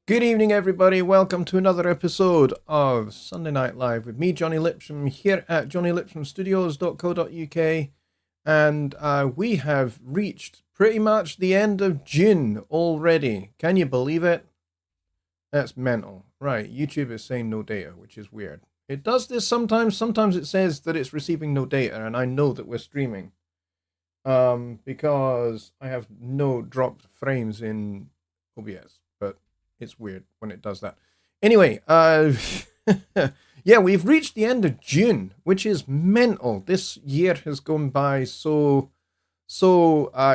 Good evening, everybody. Welcome to another episode of Sunday Night Live with me, Jonny Lipsham, here at jonnylipshamstudios.co.uk. And we have reached pretty much the end of June already. Can you believe it? That's mental. Right, YouTube is saying no data, which is weird. It does this sometimes. Sometimes it says that it's receiving no data, and I know that we're streaming. Because I have no dropped frames in OBS, but it's weird when it does that. Anyway, yeah, we've reached the end of June, which is mental. This year has gone by so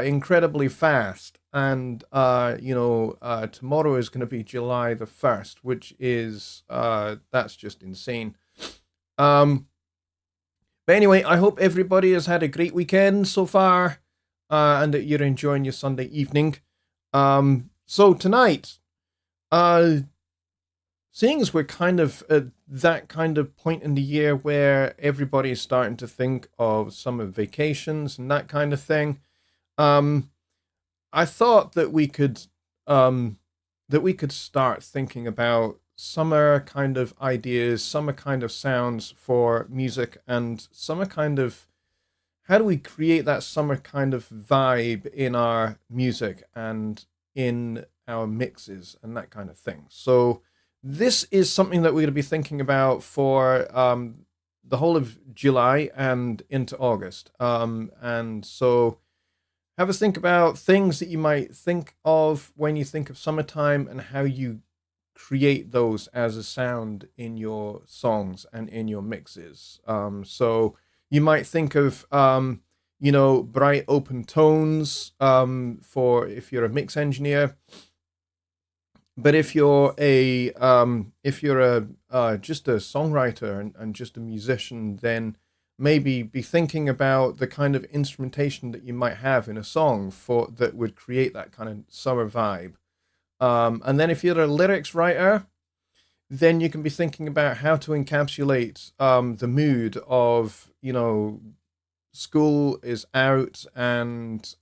incredibly fast, and tomorrow is going to be July the 1st, which is that's just insane. But anyway, I hope everybody has had a great weekend so far, and that you're enjoying your Sunday evening. So tonight, seeing as we're kind of at that kind of point in the year where everybody is starting to think of summer vacations and that kind of thing, I thought that we could start thinking about summer kind of ideas, summer kind of sounds for music, and summer kind of how do we create that summer kind of vibe in our music and in our mixes and that kind of thing. So this is something that we're going to be thinking about for the whole of July and into August. And so have a think about things that you might think of when you think of summertime and how you create those as a sound in your songs and in your mixes. So you might think of, bright open tones for if you're a mix engineer. But if you're a just a songwriter and just a musician, then maybe be thinking about the kind of instrumentation that you might have in a song for that would create that kind of summer vibe. And then if you're a lyrics writer, then you can be thinking about how to encapsulate the mood of, school is out and,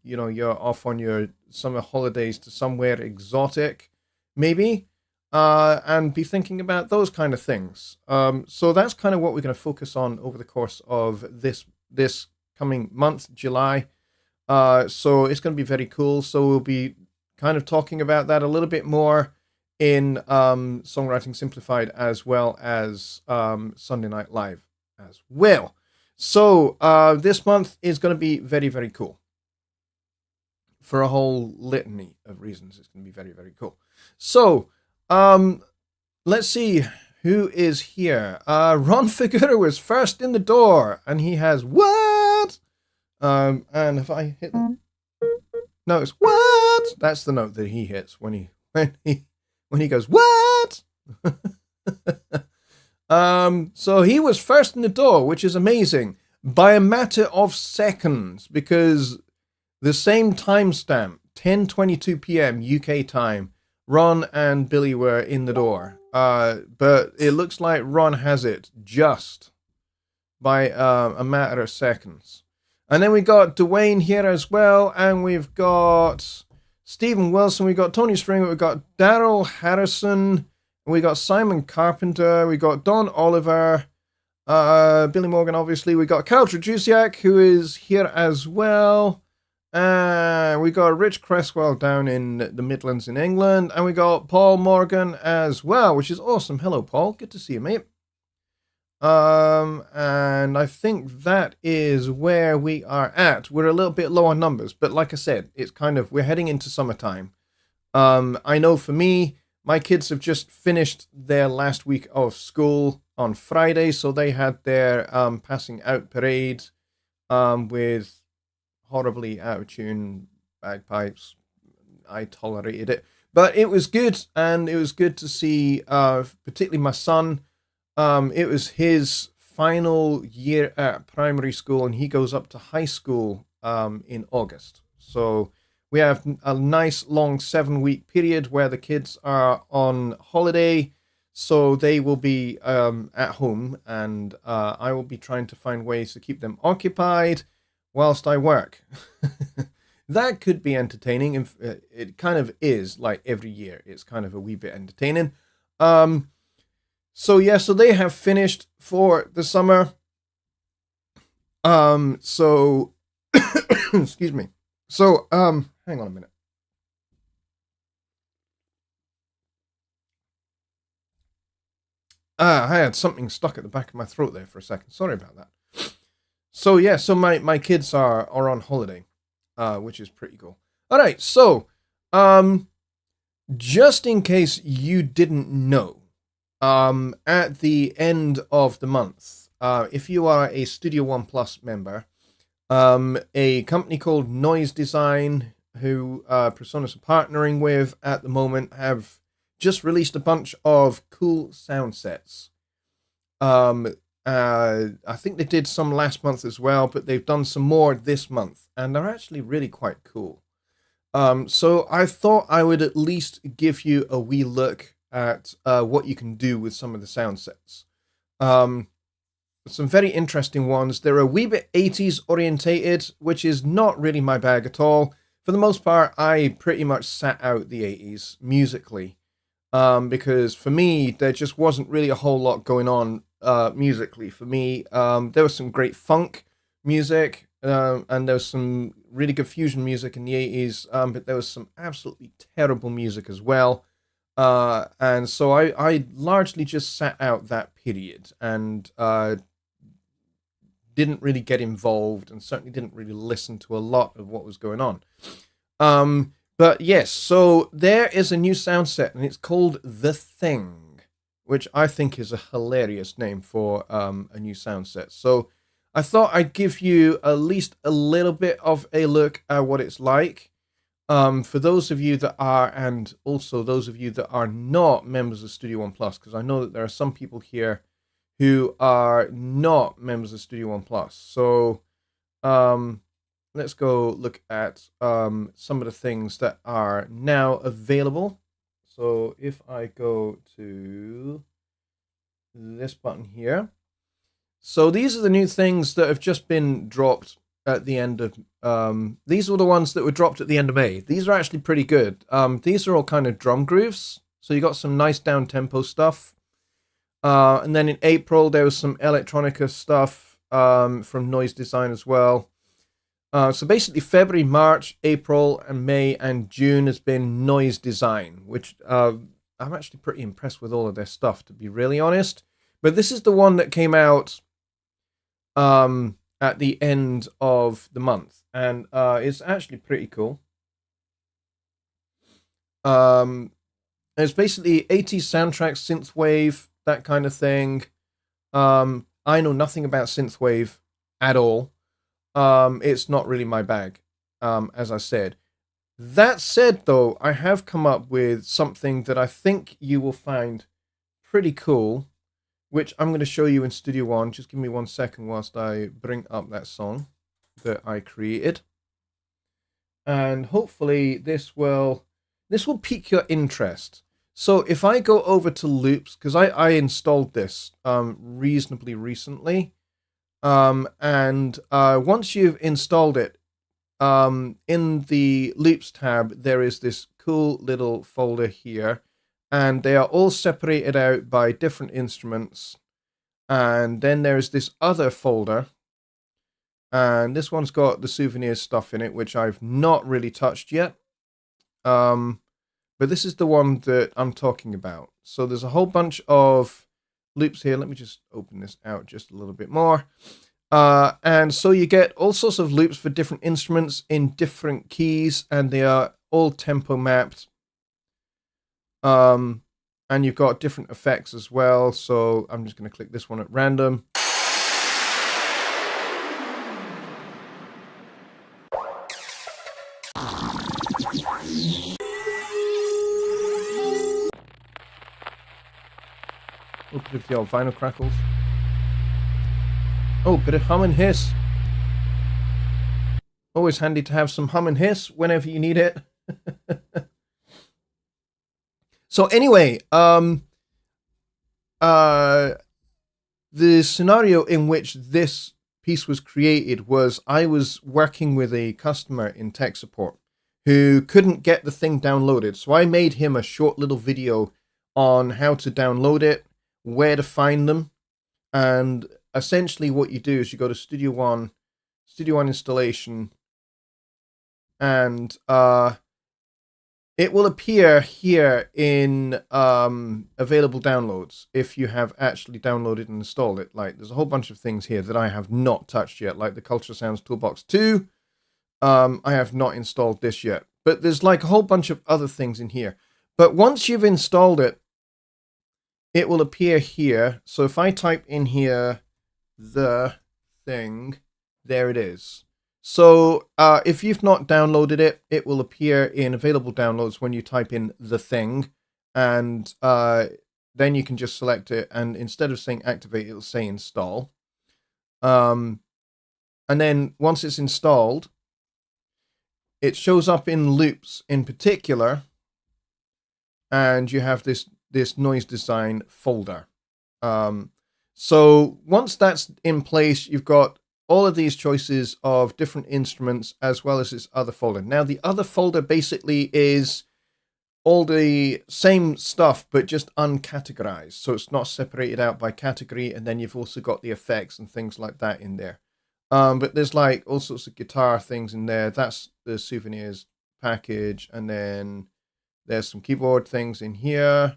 you're off on your summer holidays to somewhere exotic, maybe, and be thinking about those kind of things. So that's kind of what we're going to focus on over the course of this coming month, July. So it's going to be very cool. So we'll be kind of talking about that a little bit more in Songwriting Simplified as well as Sunday Night Live as well. So this month is going to be very, very cool. For a whole litany of reasons, it's going to be very, very cool. So let's see who is here. Ron Figura was first in the door, and he has what? And if I hit... No, it's what? That's the note that he hits when he goes, what? So he was first in the door, which is amazing by a matter of seconds, because the same timestamp, 10:22 p.m. UK time, Ron and Billy were in the door. But it looks like Ron has it just by a matter of seconds. And then we got Dwayne here as well, and we've got Stephen Wilson, we've got Tony Stringer, we've got Daryl Harrison, we got Simon Carpenter, we got Don Oliver, Billy Morgan, obviously, we got Carl Trajusiak, who is here as well, we got Rich Cresswell down in the Midlands in England, and we got Paul Morgan as well, which is awesome. Hello, Paul. Good to see you, mate. And I think that is where we are at. We're a little bit low on numbers, but like I said, it's kind of, we're heading into summertime. I know for me, my kids have just finished their last week of school on Friday, so they had their passing out parade with horribly out of tune bagpipes. I tolerated it, but it was good, and it was good to see, particularly my son. It was his final year at primary school, and he goes up to high school in August. So we have a nice long 7-week period where the kids are on holiday. So they will be at home, and I will be trying to find ways to keep them occupied whilst I work. that could be entertaining. It kind of is, like every year. It's kind of a wee bit entertaining. So yeah, so they have finished for the summer. So excuse me. So hang on a minute. I had something stuck at the back of my throat there for a second. Sorry about that. So yeah, so my kids are on holiday, which is pretty cool. All right, so just in case you didn't know, at the end of the month, if you are a Studio One Plus member, a company called Noise Design, who Presonus are partnering with at the moment, have just released a bunch of cool sound sets. I think they did some last month as well, but they've done some more this month, and they're actually really quite cool. So I thought I would at least give you a wee look at what you can do with some of the sound sets. Some very interesting ones. They're a wee bit 80s orientated, which is not really my bag at all. For the most part, I pretty much sat out the 80s musically, because for me, there just wasn't really a whole lot going on musically. For me, there was some great funk music, and there was some really good fusion music in the 80s, but there was some absolutely terrible music as well. And so I largely just sat out that period and didn't really get involved, and certainly didn't really listen to a lot of what was going on. But yes, so there is a new sound set, and it's called The Thing, which I think is a hilarious name for a new sound set. So I thought I'd give you at least a little bit of a look at what it's like. For those of you that are, and also those of you that are not members of Studio One Plus, because I know that there are some people here who are not members of Studio One Plus. So let's go look at some of the things that are now available. So if I go to this button here, so these are the new things that have just been dropped at the end of, these were the ones that were dropped at the end of May. These are actually pretty good. These are all kind of drum grooves, so you got some nice down tempo stuff. And then in April there was some electronica stuff from Noise Design as well. So basically February, March, April, and May, and June has been Noise Design, which I'm actually pretty impressed with all of their stuff, to be really honest. But this is the one that came out at the end of the month, and it's actually pretty cool. It's basically 80s soundtracks, synthwave, that kind of thing. I know nothing about synthwave at all. It's not really my bag, as I said. That said, though, I have come up with something that I think you will find pretty cool, which I'm going to show you in Studio One. Just give me 1 second whilst I bring up that song that I created. And hopefully this will pique your interest. So if I go over to loops, because I installed this reasonably recently, and once you've installed it, in the loops tab, there is this cool little folder here, and they are all separated out by different instruments. And then there's this other folder, and this one's got the souvenir stuff in it, which I've not really touched yet. But this is the one that I'm talking about. So there's a whole bunch of loops here. Let me just open this out just a little bit more. And so you get all sorts of loops for different instruments in different keys, and they are all tempo mapped. And you've got different effects as well. So I'm just going to click this one at random. Oh, bit of the old vinyl crackles. Oh, bit of hum and hiss. Always handy to have some hum and hiss whenever you need it. So anyway, the scenario in which this piece was created was I was working with a customer in tech support who couldn't get the thing downloaded. So I made him a short little video on how to download it, where to find them. And essentially what you do is you go to Studio One installation, and it will appear here in available downloads if you have actually downloaded and installed it. Like, there's a whole bunch of things here that I have not touched yet, like the Culture Sounds Toolbox 2. I have not installed this yet, but there's like a whole bunch of other things in here. But once you've installed it, it will appear here. So if I type in here the thing, there it is. So if you've not downloaded it, it will appear in available downloads when you type in the thing, and then you can just select it, and instead of saying activate, it'll say install. And then once it's installed, it shows up in loops in particular, and you have this noise design folder. So once that's in place, you've got all of these choices of different instruments as well as this other folder. Now, the other folder basically is all the same stuff, but just uncategorized. So it's not separated out by category. And then you've also got the effects and things like that in there. But there's like all sorts of guitar things in there. That's the souvenirs package. And then there's some keyboard things in here.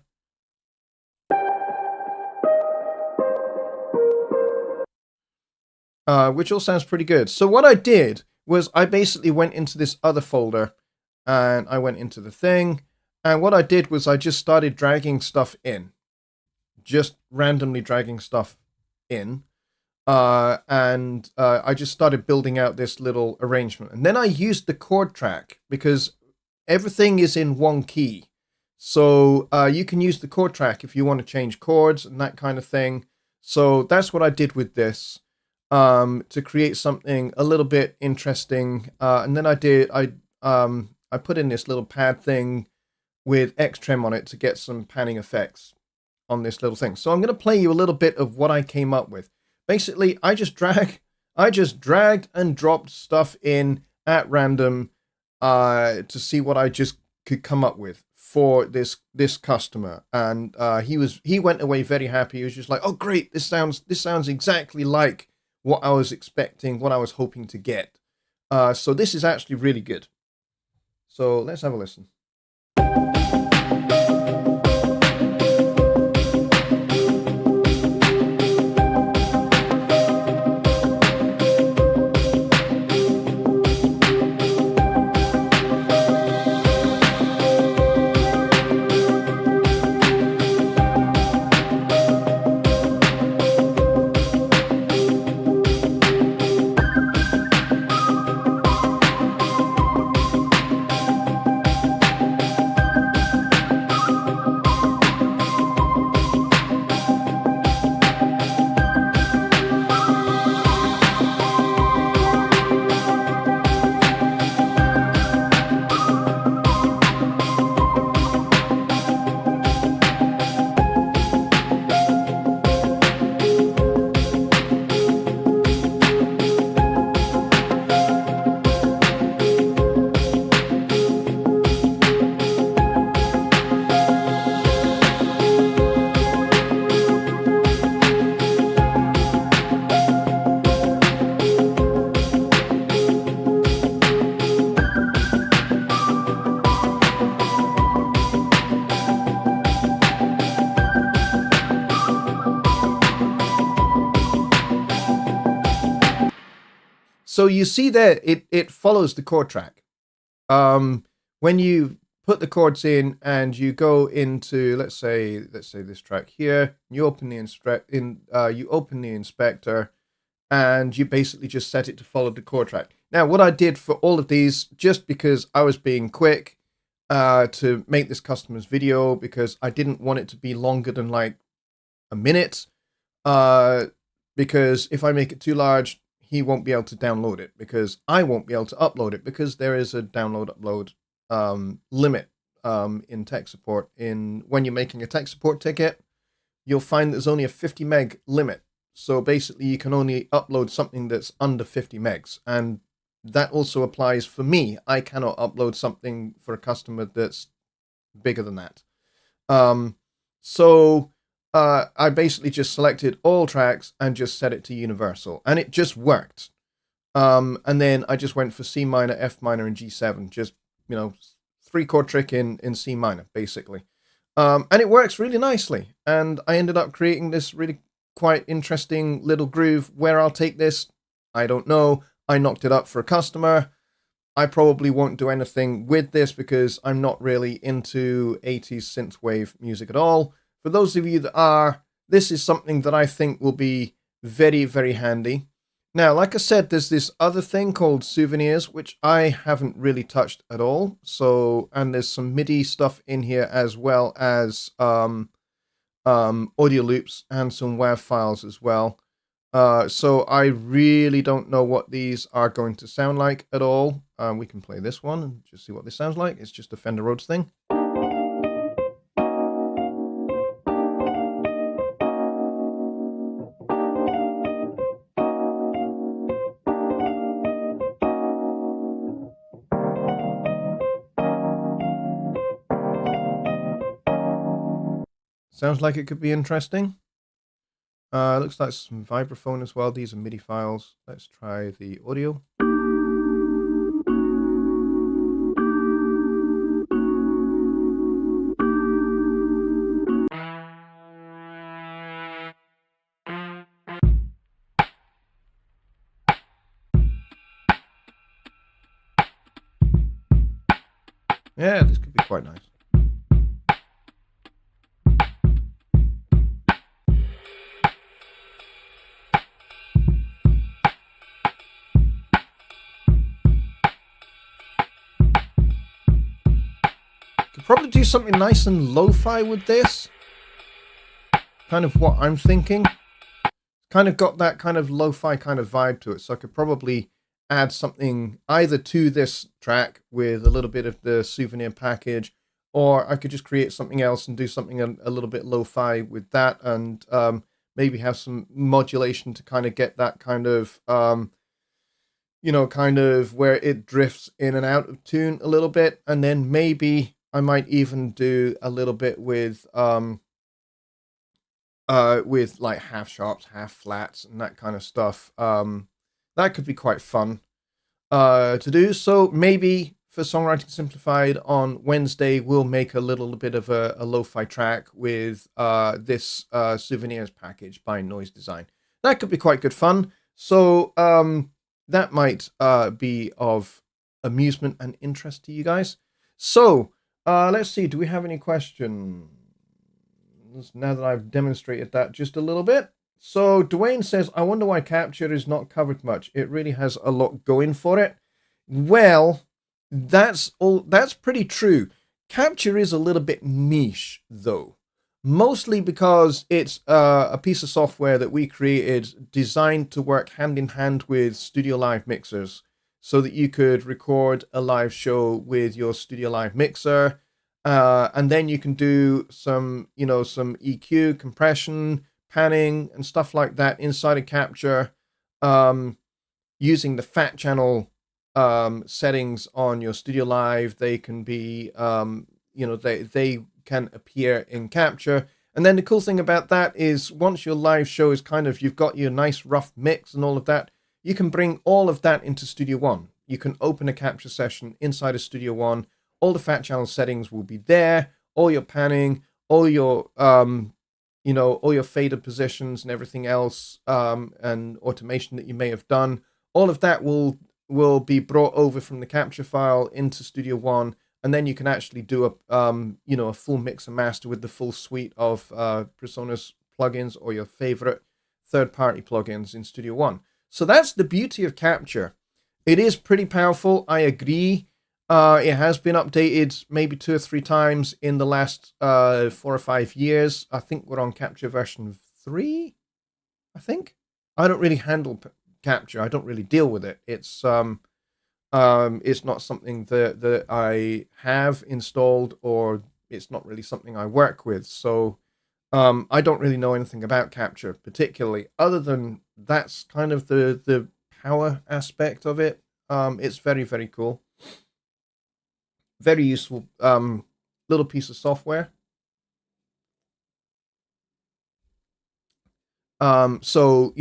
Which all sounds pretty good. So what I did was I basically went into this other folder, and I went into the thing, and what I did was I just started dragging stuff in, just randomly dragging stuff in, and I just started building out this little arrangement. And then I used the chord track because everything is in one key. So you can use the chord track if you want to change chords and that kind of thing. So that's what I did with this. To create something a little bit interesting, and then I put in this little pad thing with Xtrem on it to get some panning effects on this little thing. So I'm going to play you a little bit of what I came up with. Basically, I just dragged and dropped stuff in at random to see what I just could come up with for this customer, and he went away very happy. He was just like, "Oh, great! This sounds exactly like what I was expecting, what I was hoping to get." So this is actually really good. So let's have a listen. So you see there, it follows the chord track. When you put the chords in and you go into, let's say this track here, you open the inspector, and you basically just set it to follow the chord track. Now, what I did for all of these, just because I was being quick to make this customer's video, because I didn't want it to be longer than like a minute, because if I make it too large, he won't be able to download it, because I won't be able to upload it, because there is a download upload limit in tech support. When you're making a tech support ticket, you'll find there's only a 50 meg limit. So basically, you can only upload something that's under 50 megs, and that also applies for me. I cannot upload something for a customer that's bigger than that. Um, so I basically just selected all tracks and just set it to universal, and it just worked. And then I just went for C minor, F minor, and G7. Just, 3-chord trick in C minor, basically. And it works really nicely. And I ended up creating this really quite interesting little groove. Where I'll take this, I don't know. I knocked it up for a customer. I probably won't do anything with this because I'm not really into 80s synthwave music at all. For those of you that are, this is something that I think will be very, very handy. Now, like I said, there's this other thing called souvenirs, which I haven't really touched at all. So, and there's some MIDI stuff in here as well as audio loops and some WAV files as well. So I really don't know what these are going to sound like at all. We can play this one and just see what this sounds like. It's just a Fender Rhodes thing. Sounds like it could be interesting. Looks like some vibraphone as well. These are MIDI files. Let's try the audio. Yeah, this could be quite nice. Could probably do something nice and lo-fi with this. Kind of what I'm thinking. Kind of got that kind of lo-fi kind of vibe to it. So I could probably add something either to this track with a little bit of the souvenir package, or I could just create something else and do something a little bit lo-fi with that, and maybe have some modulation to kind of get that kind of, kind of where it drifts in and out of tune a little bit. And then maybe I might even do a little bit with like half sharps, half flats, and that kind of stuff. That could be quite fun to do. So maybe for Songwriting Simplified on Wednesday, we'll make a little bit of a lo-fi track with this souvenirs package by Noise Design. That could be quite good fun. So that might be of amusement and interest to you guys. So let's see. Do we have any questions? Now that I've demonstrated that just a little bit. So Dwayne says, I wonder why Capture is not covered much. It really has a lot going for it. Well, that's pretty true. Capture is a little bit niche, though. Mostly because it's a piece of software that we created designed to work hand in hand with Studio Live mixers so that you could record a live show with your Studio Live mixer. And then you can do some EQ, compression, panning, and stuff like that inside of Capture, using the fat channel settings on your Studio Live. They can be, they can appear in Capture. And then the cool thing about that is once your live show is you've got your nice rough mix and all of that, you can bring all of that into Studio One. You can open a Capture session inside of Studio One. All the fat channel settings will be there, all your panning, all your, all your fader positions and everything else, and automation that you may have done. All of that will be brought over from the Capture file into Studio One, and then you can actually do a full mix and master with the full suite of PreSonus plugins or your favorite third-party plugins in Studio One. So that's the beauty of Capture. It is pretty powerful, I agree. It has been updated maybe 2 or 3 times in the last 4 or 5 years. I think we're on Capture version 3, I think. I don't really handle Capture. I don't really deal with it. It's not something that I have installed, or it's not really something I work with. So I don't really know anything about capture particularly, other than that's kind of the power aspect of it. It's very, very cool, very useful little piece of software. So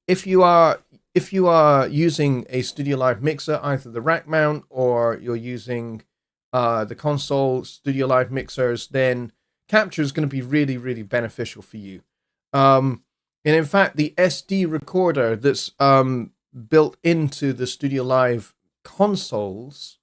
if you are using a Studio Live mixer, either the rack mount or you're using the console Studio Live mixers, then capture is going to be really, really beneficial for you. And in fact, the SD recorder that's built into the Studio Live consoles,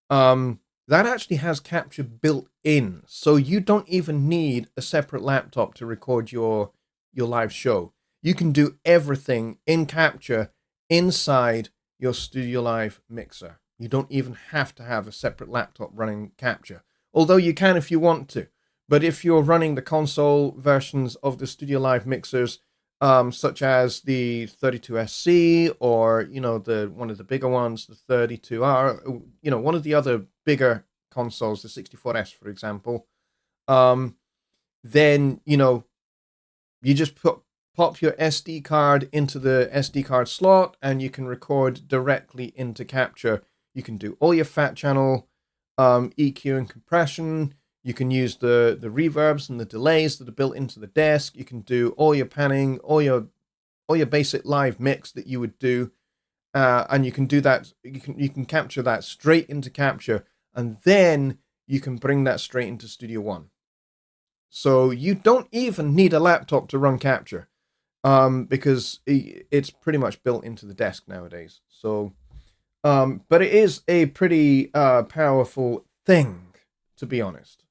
that actually has capture built in, so you don't even need a separate laptop to record your live show. You can do everything in capture inside your Studio Live mixer. You don't even have to have a separate laptop running capture, although you can if you want to. But if you're running the console versions of the Studio Live mixers, such as the 32SC, or the one of the bigger ones, the 32R, one of the other bigger consoles, the 64S, for example, then you just pop your SD card into the SD card slot, and you can record directly into capture. You can do all your fat channel EQ and compression. You can use the reverbs and the delays that are built into the desk. You can do all your panning, all your basic live mix that you would do, and you can do that. You can capture that straight into capture, and then you can bring that straight into Studio One. So you don't even need a laptop to run capture, because it's pretty much built into the desk nowadays. So, but it is a pretty powerful thing, to be honest.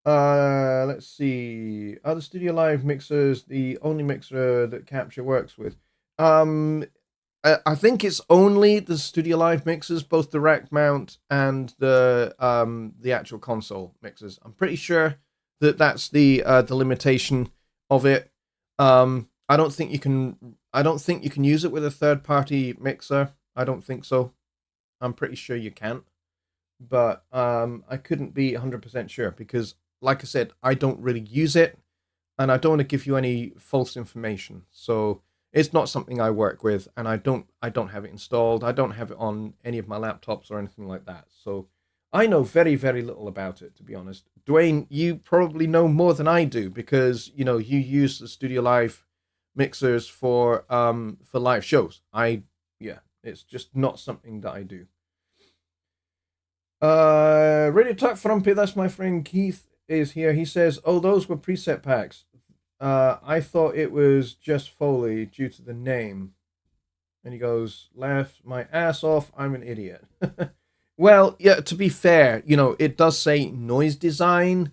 Let's see. Are the Studio Live mixers the only mixer that capture works with? I think it's only the Studio Live mixers, both the rack mount and the actual console mixers. I'm pretty sure that's the limitation of it. I don't think you can. I don't think you can use it with a third party mixer. I don't think so. I'm pretty sure you can't, but I couldn't be 100% sure because, like I said, I don't really use it, and I don't want to give you any false information. So it's not something I work with, and I don't have it installed. I don't have it on any of my laptops or anything like that. So I know very, very little about it, to be honest. Dwayne, you probably know more than I do because you use the Studio Live mixers for live shows. Yeah, it's just not something that I do. Radio Talk Frumpy, that's my friend Keith is here. He says, "Oh, those were preset packs. I thought it was just Foley due to the name." And he goes, "Laugh my ass off. I'm an idiot." Well, yeah, to be fair, it does say Noise Design.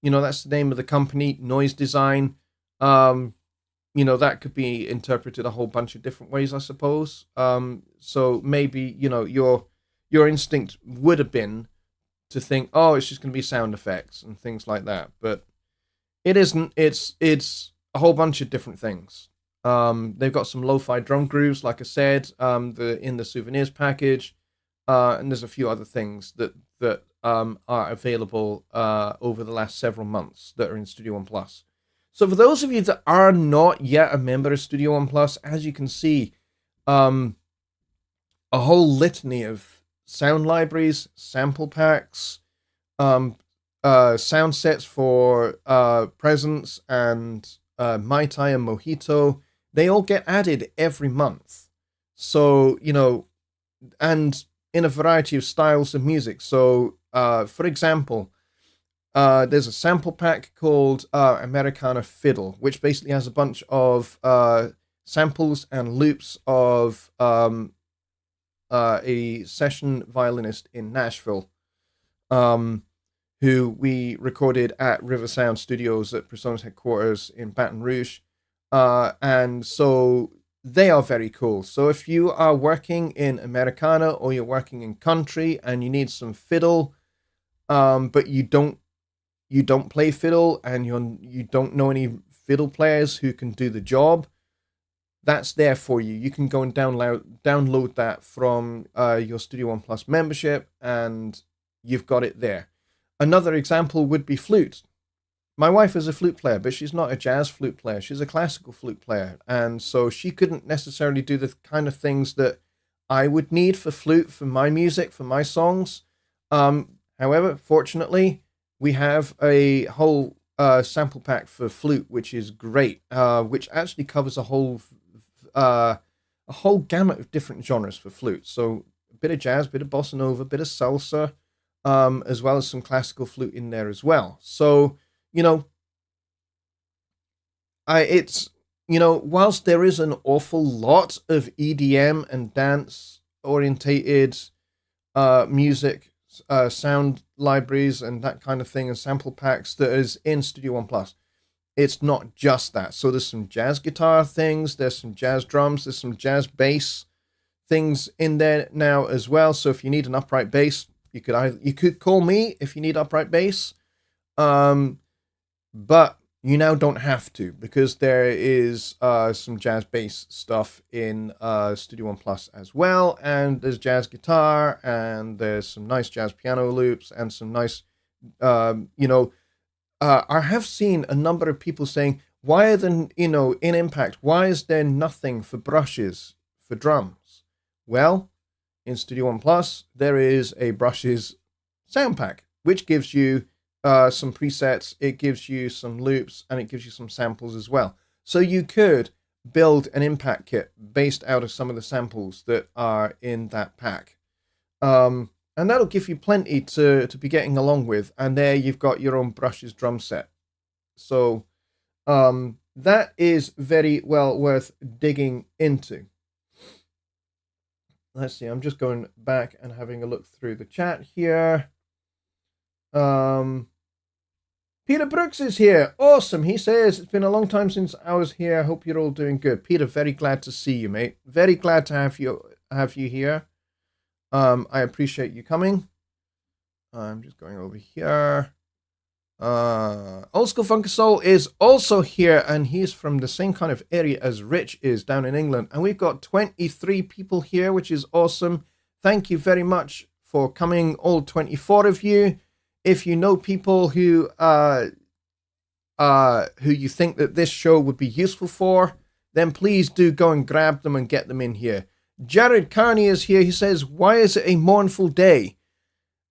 That's the name of the company, Noise Design. That could be interpreted a whole bunch of different ways, I suppose. So maybe, your instinct would have been to think, oh, it's just going to be sound effects and things like that. But it isn't. It's a whole bunch of different things. They've got some lo-fi drum grooves, like I said, in the souvenirs package. And there's a few other things that are available over the last several months that are in Studio One Plus. So for those of you that are not yet a member of Studio One Plus, as you can see, a whole litany of sound libraries, sample packs, sound sets for Presence and Mai Tai and Mojito, they all get added every month. So, and in a variety of styles of music. So, for example, there's a sample pack called Americana Fiddle, which basically has a bunch of samples and loops of a session violinist in Nashville, who we recorded at River Sound Studios at Persona's headquarters in Baton Rouge. And so they are very cool. So if you are working in Americana or you're working in country and you need some fiddle, but you don't play fiddle and you don't know any fiddle players who can do the job, that's there for you. You can go and download that from your Studio One Plus membership, and you've got it there. Another example would be flute. my wife is a flute player, but she's not a jazz flute player. She's a classical flute player. And so she couldn't necessarily do the kind of things that I would need for flute, for my music, for my songs. However, fortunately, we have a whole sample pack for flute, which is great, which actually covers a whole gamut of different genres for flute. So a bit of jazz, a bit of bossa nova, a bit of salsa, as well as some classical flute in there as well. So, you know, whilst there is an awful lot of EDM and dance orientated music, sound libraries and that kind of thing, and sample packs that is in Studio One Plus, it's not just that. So there's some jazz guitar things, there's some jazz drums, there's some jazz bass things in there now as well. So if you need an upright bass, you could call me if you need upright bass. But you now don't have to, because there is some jazz bass stuff in Studio One Plus as well, and there's jazz guitar, and there's some nice jazz piano loops, and some nice, I have seen a number of people saying, why are there, in Impact, why is there nothing for brushes for drums? Well, in Studio One Plus, there is a brushes sound pack, which gives you some presets, it gives you some loops, and it gives you some samples as well. So you could build an impact kit based out of some of the samples that are in that pack. And that'll give you plenty to be getting along with. And there you've got your own brushes drum set. So that is very well worth digging into. Let's see, I'm just going back and having a look through the chat here. Peter Brooks is here. Awesome. He says, it's been a long time since I was here. I hope you're all doing good. Peter, very glad to see you, mate. Very glad to have you here. I appreciate you coming. I'm just going over here. Old School Funky Soul is also here, and he's from the same kind of area as Rich is down in England. And we've got 23 people here, which is awesome. Thank you very much for coming, all 24 of you. If you know people who you think that this show would be useful for, then please do go and grab them and get them in here. Jared Carney is here. He says, why is it a mournful day?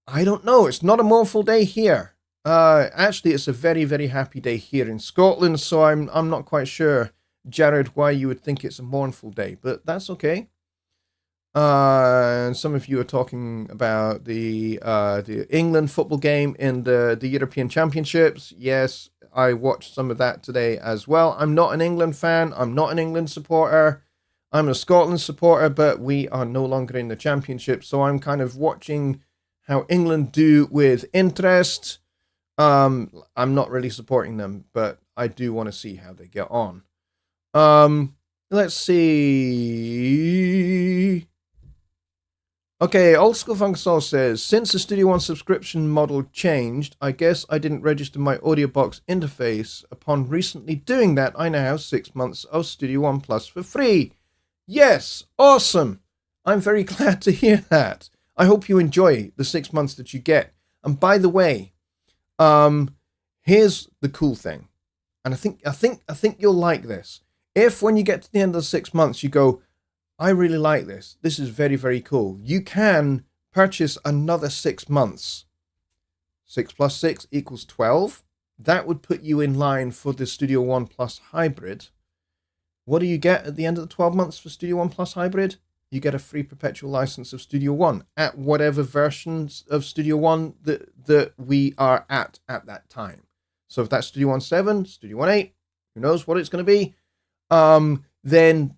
I don't know. It's not a mournful day here. Actually, it's a very, very happy day here in Scotland, so I'm not quite sure, Jared, why you would think it's a mournful day, but that's okay. And some of you are talking about the England football game in the European Championships. Yes, I watched some of that today as well. I'm not an England fan. I'm not an England supporter. I'm a Scotland supporter, but we are no longer in the Championship, so I'm kind of watching how England do with interest. I'm not really supporting them, but I do want to see how they get on. Let's see. Okay, Old School Funk Soul says, since the Studio One subscription model changed, I guess I didn't register my AudioBox interface. Upon recently doing that, I now have 6 months of Studio One Plus for free. Yes, awesome. I'm very glad to hear that. I hope you enjoy the 6 months that you get. And by the way, here's the cool thing. And I think you'll like this. If when you get to the end of the 6 months, you go, I really like this. This is very, very cool. You can purchase another 6 months. 6 plus 6 equals 12. That would put you in line for the Studio One Plus Hybrid. What do you get at the end of the 12 months for Studio One Plus Hybrid? You get a free perpetual license of Studio One at whatever versions of Studio One that we are at that time. So if that's Studio One 7, Studio One 8, who knows what it's going to be, then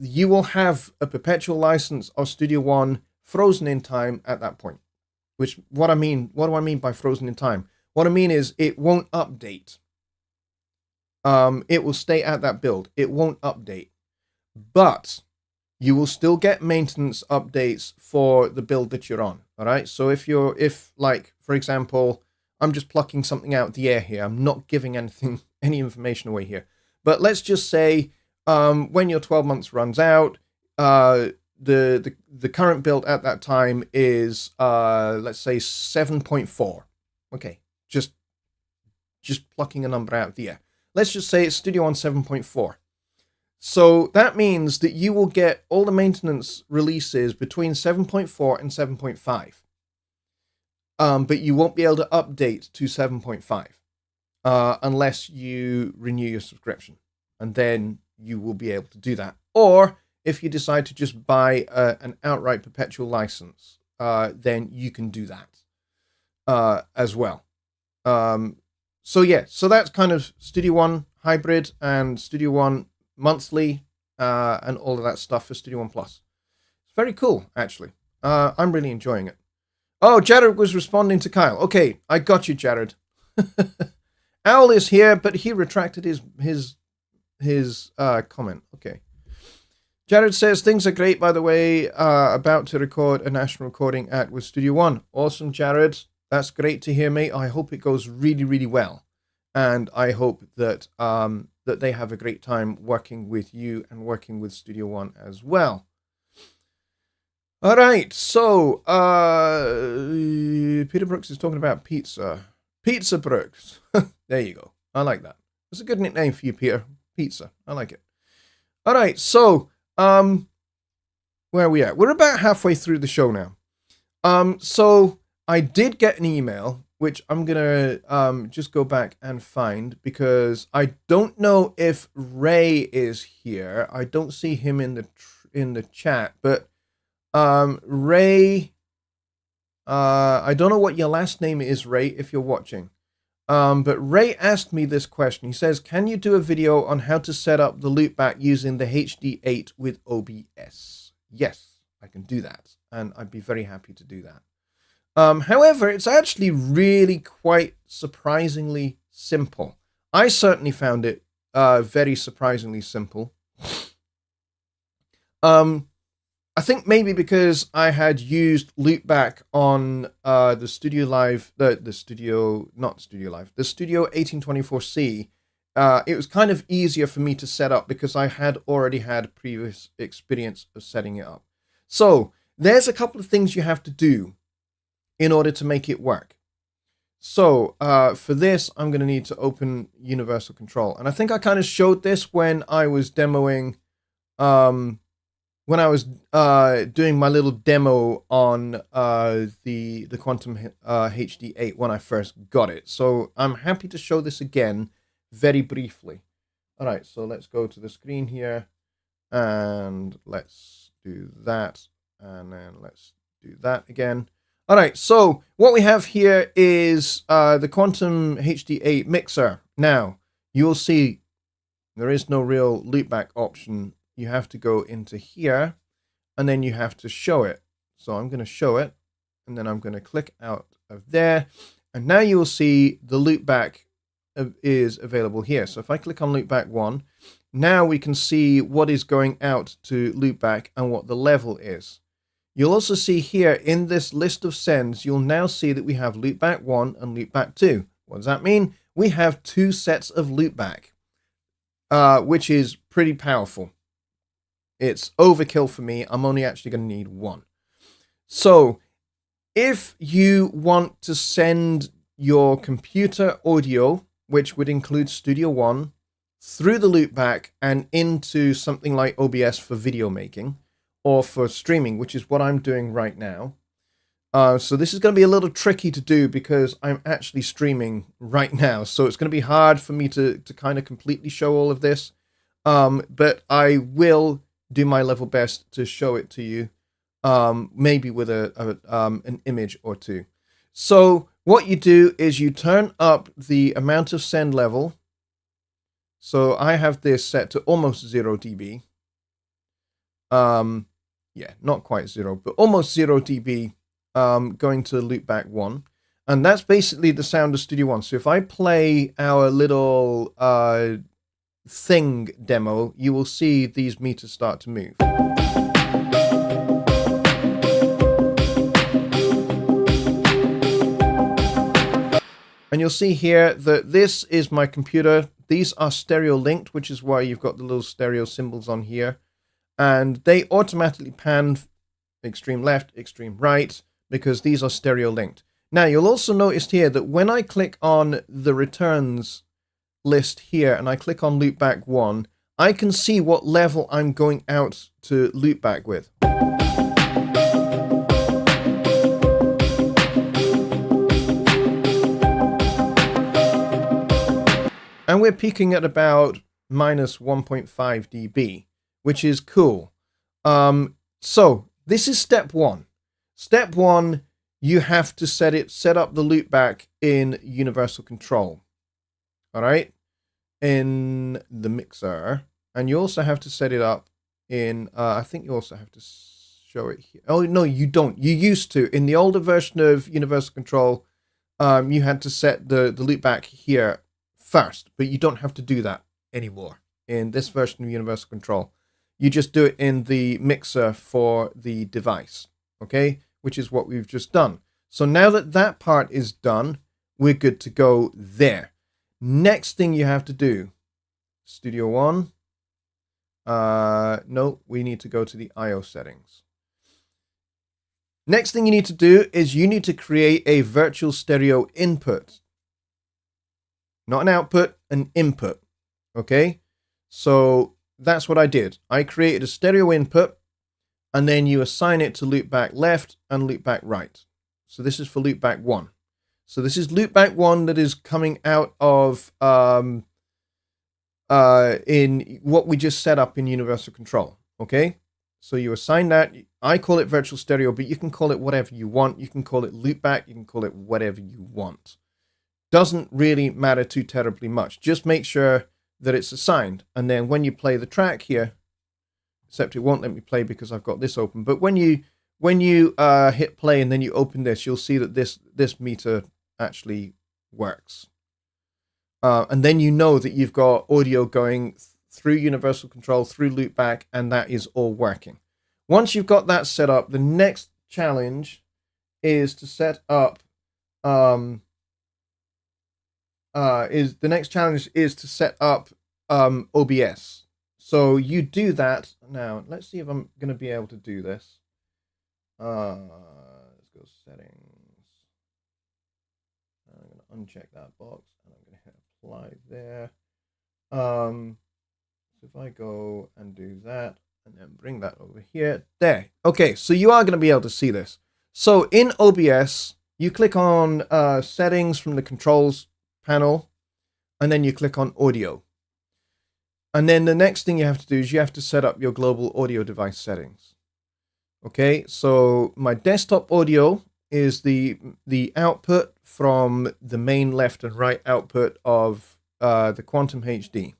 you will have a perpetual license of Studio One frozen in time at that point. What do I mean by frozen in time? What I mean is it won't update. It will stay at that build. It won't update. But you will still get maintenance updates for the build that you're on. All right. So if like, for example, I'm just plucking something out of the air here. I'm not giving any information away here. But let's just say, when your 12 months runs out, the current build at that time is let's say 7.4. Okay, just just plucking a number out of the air. Let's just say it's Studio One 7.4. So that means that you will get all the maintenance releases between 7.4 and 7.5. But you won't be able to update to 7.5 unless you renew your subscription. And then you will be able to do that. Or if you decide to just buy an outright perpetual license, then you can do that as well. So yeah, so that's kind of Studio One Hybrid and Studio One Monthly and all of that stuff for Studio One Plus. It's very cool, actually. I'm really enjoying it. Oh, Jared was responding to Kyle. Okay, I got you, Jared. Owl is here, but he retracted his comment. Okay. Jared says, things are great, by the way. About to record a national recording act with Studio One. Awesome, Jared. That's great to hear, mate. I hope it goes really, really well. And I hope that that they have a great time working with you and working with Studio One as well. All right, so Peter Brooks is talking about pizza. Pizza Brooks. There you go. I like that. That's a good nickname for you, Peter. Pizza. I like it. All right, so where are we at? We're about halfway through the show now. So I did get an email, which I'm gonna just go back and find because I don't know if Ray is here. I don't see him in the chat, but Ray, I don't know what your last name is, Ray, if you're watching. But Ray asked me this question. He says, can you do a video on how to set up the loopback using the HD8 with OBS? Yes, I can do that. And I'd be very happy to do that. However, it's actually really quite surprisingly simple. I certainly found it very surprisingly simple. I think maybe because I had used loopback on the Studio 1824C, it was kind of easier for me to set up because I had already had previous experience of setting it up. So there's a couple of things you have to do in order to make it work. So for this, I'm going to need to open Universal Control. And I think I kind of showed this when I was demoing, when I was doing my little demo on the Quantum HD8 when I first got it. So I'm happy to show this again very briefly. All right, so let's go to the screen here and let's do that. And then let's do that again. All right, so what we have here is the Quantum HD8 mixer. Now, you'll see there is no real loopback option. You have to go into here, and then you have to show it. So I'm going to show it, and then I'm going to click out of there. And now you will see the loopback is available here. So if I click on loopback 1, now we can see what is going out to loopback and what the level is. You'll also see here in this list of sends, you'll now see that we have loopback 1 and loopback 2. What does that mean? We have 2 sets of loopback, which is pretty powerful. It's overkill for me. I'm only actually going to need 1. So if you want to send your computer audio, which would include Studio One, through the loopback and into something like OBS for video making, or for streaming, which is what I'm doing right now. So this is going to be a little tricky to do because I'm actually streaming right now. So it's going to be hard for me to kind of completely show all of this. But I will do my level best to show it to you, maybe with an image or two. So what you do is you turn up the amount of send level. So I have this set to almost 0 dB. Yeah, not quite 0, but almost 0 dB going to loopback 1. And that's basically the sound of Studio One. So if I play our little thing demo, you will see these meters start to move. And you'll see here that this is my computer. These are stereo linked, which is why you've got the little stereo symbols on here. And they automatically pan extreme left, extreme right, because these are stereo linked. Now, you'll also notice here that when I click on the returns list here and I click on loopback 1, I can see what level I'm going out to loopback with. And we're peaking at about minus 1.5 dB, which is cool. So this is step 1. Step 1, you have to set up the loopback in universal control. All right, in the mixer, and you also have to set it up in. I think you also have to show it here. Oh no, you don't. You used to in the older version of universal control. You had to set the loopback here first, but you don't have to do that anymore in this version of universal control. You just do it in the mixer for the device, okay? Which is what we've just done. So now that that part is done, we're good to go there. Next thing you have to do, Studio One. No, we need to go to the I/O settings. Next thing you need to do is you need to create a virtual stereo input. Not an output, an input. Okay? So that's what I did. I created a stereo input, and then you assign it to loopback left and loopback right. So this is for loopback 1. So this is loopback 1 that is coming out of in what we just set up in universal control. Okay? So you assign that. I call it virtual stereo, but you can call it whatever you want. You can call it loopback. You can call it whatever you want. Doesn't really matter too terribly much. Just make sure that it's assigned. And then when you play the track here, except it won't let me play because I've got this open. But when you hit play and then you open this, you'll see that this meter actually works. And then you know that you've got audio going through universal control, through loopback, and that is all working. Once you've got that set up, the next challenge is to set up OBS. So you do that now. Let's see if I'm going to be able to do this. Let's go settings. I'm going to uncheck that box and I'm going to hit apply there. So if I go and do that and then bring that over here, there. Okay, so you are going to be able to see this. So in OBS, you click on settings from the controls panel, and then you click on audio. And then the next thing you have to do is you have to set up your global audio device settings. Okay, so my desktop audio is the output from the main left and right output of the Quantum HD.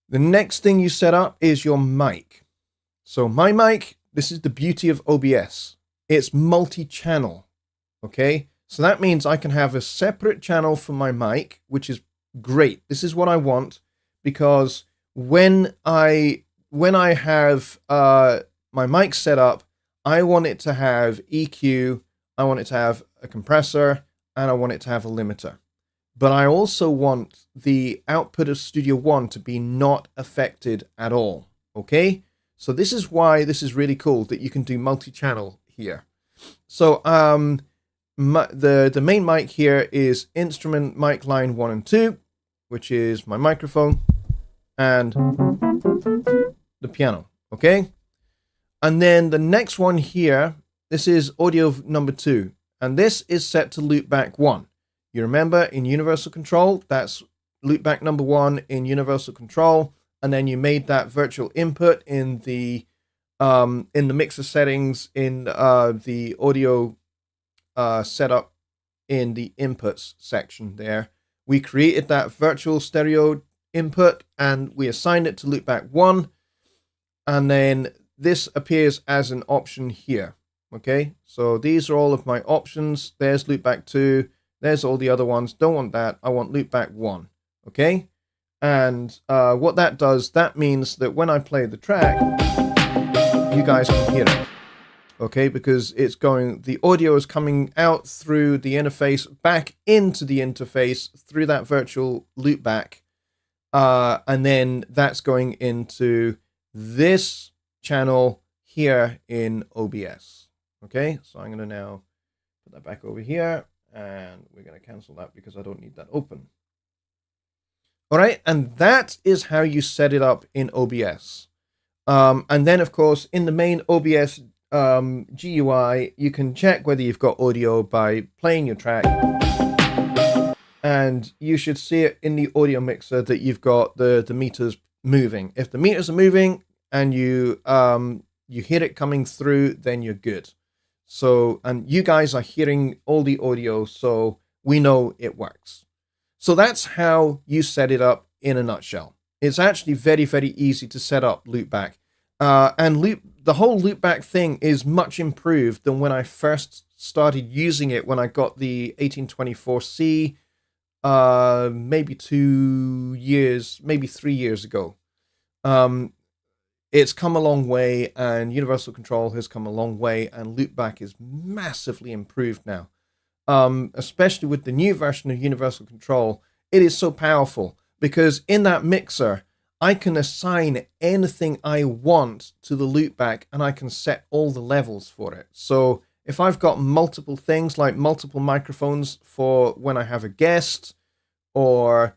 The next thing you set up is your mic. So my mic, this is the beauty of OBS. It's multi-channel, okay? So that means I can have a separate channel for my mic, which is great. This is what I want, because when I have my mic set up, I want it to have EQ, I want it to have a compressor, and I want it to have a limiter. But I also want the output of Studio One to be not affected at all, okay? So this is why this is really cool, that you can do multi-channel here. So the main mic here is instrument mic line 1 and 2, which is my microphone and the piano, okay? And then the next one here, this is audio number 2, and this is set to loopback 1. You remember in universal control, that's loopback number 1 in universal control, and then you made that virtual input in the mixer settings in the audio setup in the inputs section there. We created that virtual stereo input and we assigned it to loopback 1, and then this appears as an option here. Okay, so these are all of my options. There's loopback 2. There's all the other ones. Don't want that. I want loopback 1. Okay, and what that does, that means that when I play the track, you guys can hear it. Okay, because it's going, the audio is coming out through the interface, back into the interface through that virtual loopback, and then that's going into this channel here in OBS. Okay, so I'm going to now Put that back over here, and we're going to cancel that because I don't need that open. All right, and that is how you set it up in OBS. And then, of course, in the main OBS GUI, you can check whether you've got audio by playing your track. And you should see it in the audio mixer that you've got the meters moving. If the meters are moving and you hear it coming through, then you're good. So, and you guys are hearing all the audio, so we know it works. So that's how you set it up in a nutshell. It's actually very, very easy to set up loopback. And the whole loopback thing is much improved than when I first started using it when I got the 1824C, maybe 2 years, maybe 3 years ago. It's come a long way, and universal control has come a long way, and loopback is massively improved now. Especially with the new version of universal control, it is so powerful because in that mixer, I can assign anything I want to the loopback, and I can set all the levels for it. So if I've got multiple things like multiple microphones for when I have a guest, or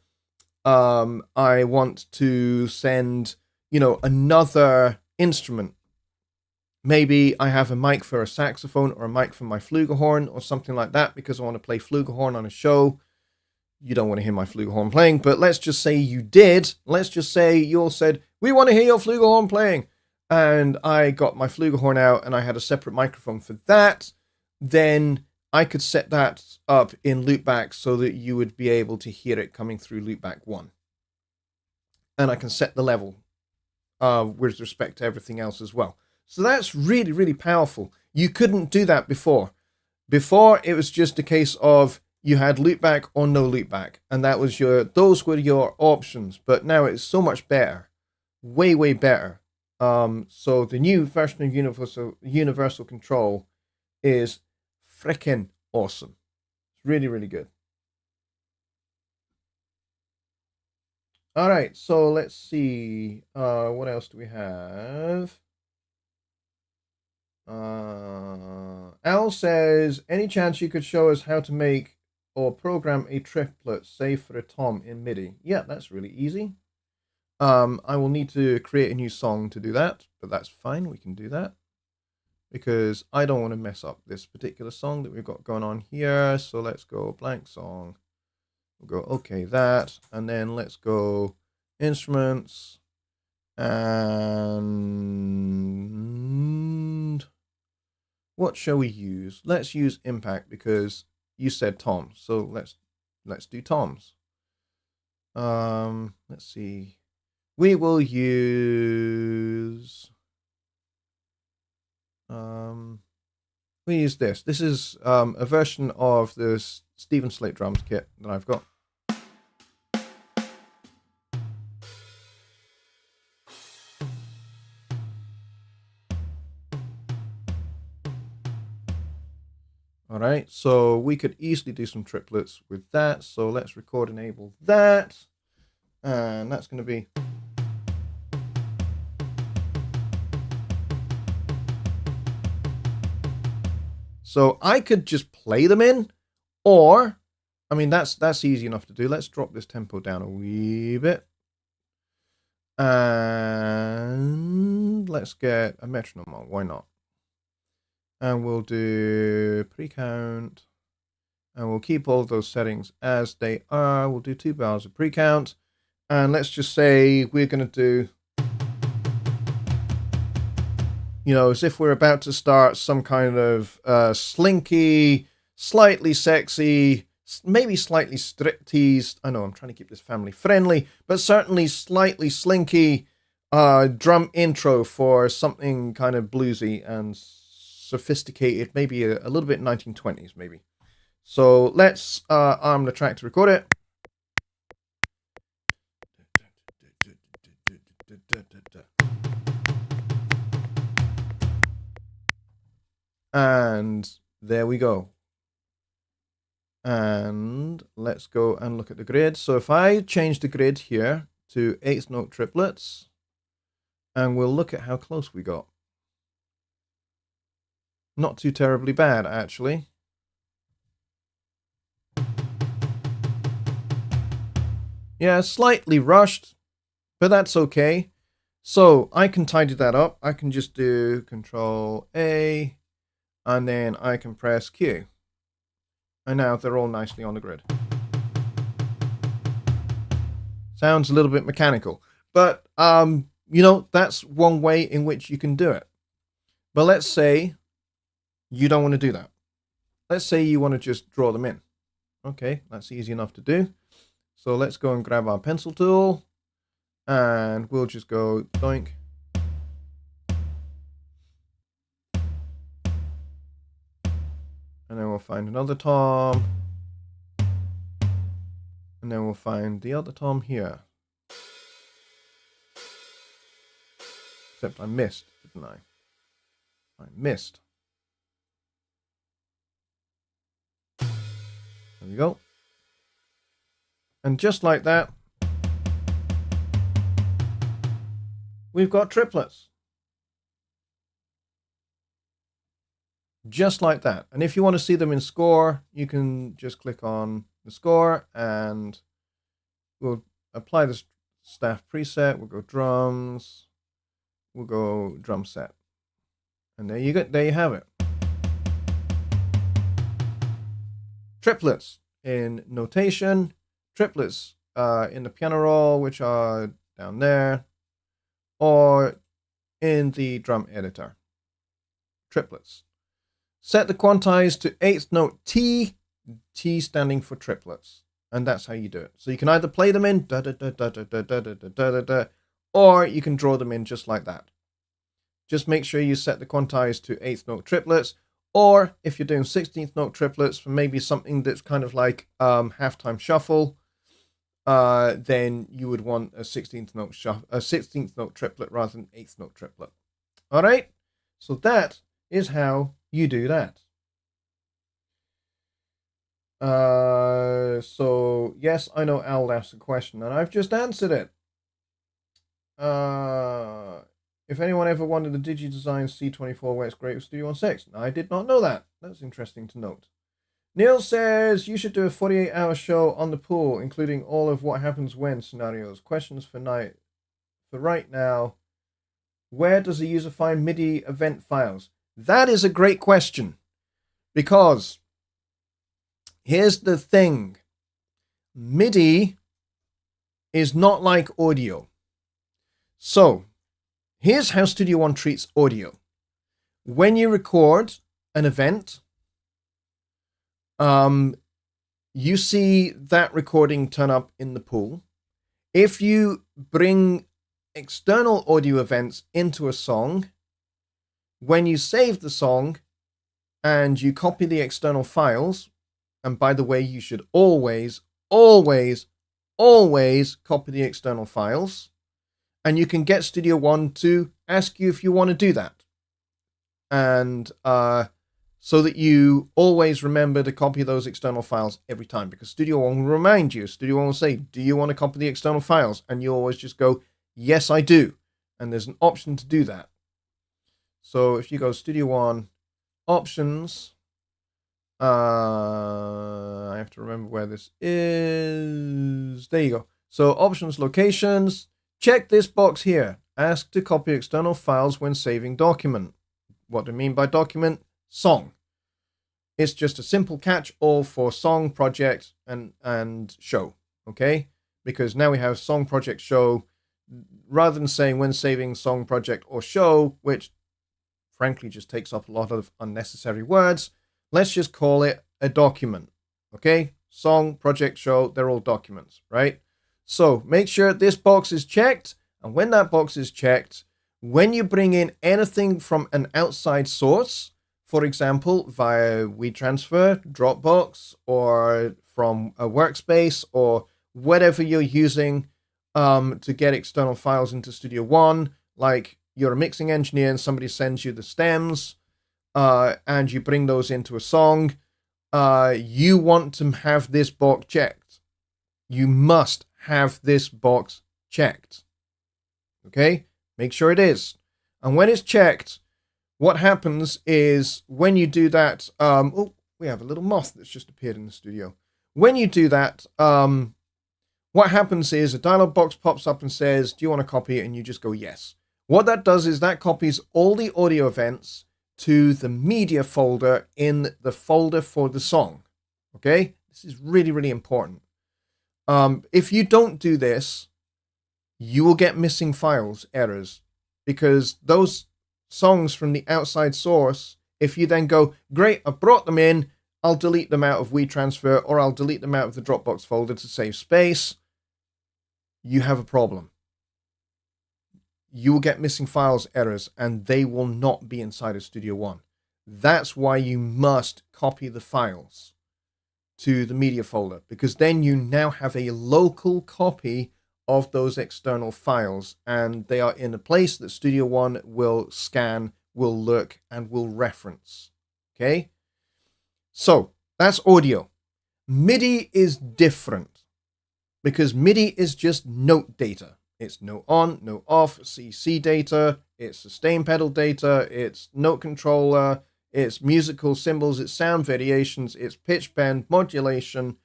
I want to send, another instrument. Maybe I have a mic for a saxophone or a mic for my flugelhorn or something like that because I want to play flugelhorn on a show. You don't want to hear my flugelhorn playing, but let's just say you did. Let's just say you all said, we want to hear your flugelhorn playing. And I got my flugelhorn out and I had a separate microphone for that. Then I could set that up in loopback so that you would be able to hear it coming through loopback 1. And I can set the level with respect to everything else as well. So that's really, really powerful. You couldn't do that before. Before, it was just a case of you had loopback or no loopback, and those were your options. But now it's so much better, way, way better. So the new version of universal control is freaking awesome. It's really, really good. All right, so let's see. What else do we have? Al says, any chance you could show us how to make or program a triplet, say for a tom in MIDI? Yeah, that's really easy. I will need to create a new song to do that, but that's fine. We can do that because I don't want to mess up this particular song that we've got going on here. So let's go blank song. We'll go okay that, and then let's go instruments and what shall we use? Let's use impact because you said toms, so let's do toms. Let's see. We will use we use this. This is a version of the Stephen Slate drums kit that I've got. All right, so we could easily do some triplets with that. So let's record enable that. And that's going to be. So I could just play them in, or, I mean, that's easy enough to do. Let's drop this tempo down a wee bit. And let's get a metronome on, why not? And we'll do pre-count, and we'll keep all those settings as they are. We'll do 2 bars of pre-count, and let's just say we're going to do, as if we're about to start some kind of slinky, slightly sexy, maybe slightly striptease. I know I'm trying to keep this family friendly, but certainly slightly slinky drum intro for something kind of bluesy and sophisticated, maybe a little bit 1920s maybe. So let's arm the track to record it. And there we go. And let's go and look at the grid. So if I change the grid here to 8th note triplets, and we'll look at how close we got. Not too terribly bad, actually. Yeah, slightly rushed, but that's okay. So I can tidy that up. I can just do Control A, and then I can press Q. And now they're all nicely on the grid. Sounds a little bit mechanical, but that's one way in which you can do it. But let's say you don't want to do that. Let's say you want to just draw them in. Okay, that's easy enough to do. So let's go and grab our pencil tool, and we'll just go doink. And then we'll find another tom. And then we'll find the other tom here. Except I missed, didn't I? I missed. There we go. And just like that, we've got triplets. Just like that. And if you want to see them in score, you can just click on the score and we'll apply the staff preset. We'll go drums. We'll go drum set. And there you have it. Triplets in notation, triplets in the piano roll, which are down there, or in the drum editor. Triplets. Set the quantize to 8th note T, T standing for triplets. And that's how you do it. So you can either play them in da da da da da da da da da da da, or you can draw them in just like that. Just make sure you set the quantize to 8th note triplets, or if you're doing 16th note triplets for maybe something that's kind of like halftime shuffle, then you would want a 16th note a 16th note triplet rather than 8th note triplet. All right, so that is how you do that. So yes, I know Al asked a question and I've just answered it. If anyone ever wanted a DigiDesign C24 works great with Studio One Soundsets, I did not know that. That's interesting to note. Neil says you should do a 48-hour show on the pool, including all of what happens when scenarios. Questions for right now. Where does the user find MIDI event files? That is a great question, because here's the thing. MIDI is not like audio. So here's how Studio One treats audio. When you record an event, you see that recording turn up in the pool. If you bring external audio events into a song, when you save the song and you copy the external files, and by the way, you should always, always, always copy the external files, and you can get Studio One to ask you if you want to do that. And so that you always remember to copy those external files every time, because Studio One will remind you. Studio One will say, do you want to copy the external files? And you always just go, yes, I do. And there's an option to do that. So if you go Studio One, options, I have to remember where this is. There you go. So options, locations, check this box here. Ask to copy external files when saving document. What do I mean by document? Song. It's just a simple catch-all for song, project, and show. Okay? Because now we have song, project, show, rather than saying when saving song, project, or show, which frankly just takes up a lot of unnecessary words. Let's just call it a document. Okay? Song, project, show, they're all documents, right? So make sure this box is checked. And when that box is checked, when you bring in anything from an outside source, for example, via WeTransfer, Dropbox, or from a workspace, or whatever you're using to get external files into Studio One, like you're a mixing engineer and somebody sends you the stems, and you bring those into a song, you want to have this box checked. You must have this box checked. Okay? Make sure it is. And when it's checked, what happens is when you do that, oh, we have a little moth that's just appeared in the studio. When you do that, what happens is a dialog box pops up and says, do you want to copy it? And you just go, yes. What that does is that copies all the audio events to the media folder in the folder for the song. Okay? This is really, really important. If you don't do this, you will get missing files errors, because those songs from the outside source, if you then go, great, I brought them in, I'll delete them out of WeTransfer, or I'll delete them out of the Dropbox folder to save space, you have a problem. You will get missing files errors, and they will not be inside of Studio One. That's why you must copy the files to the media folder, because then you now have a local copy of those external files, and they are in a place that Studio One will scan, will look, and will reference. Okay? So that's audio. MIDI is different, because MIDI is just note data. It's note on, note off, CC data, it's sustain pedal data, it's note controller, it's musical symbols, it's sound variations, it's pitch bend, modulation,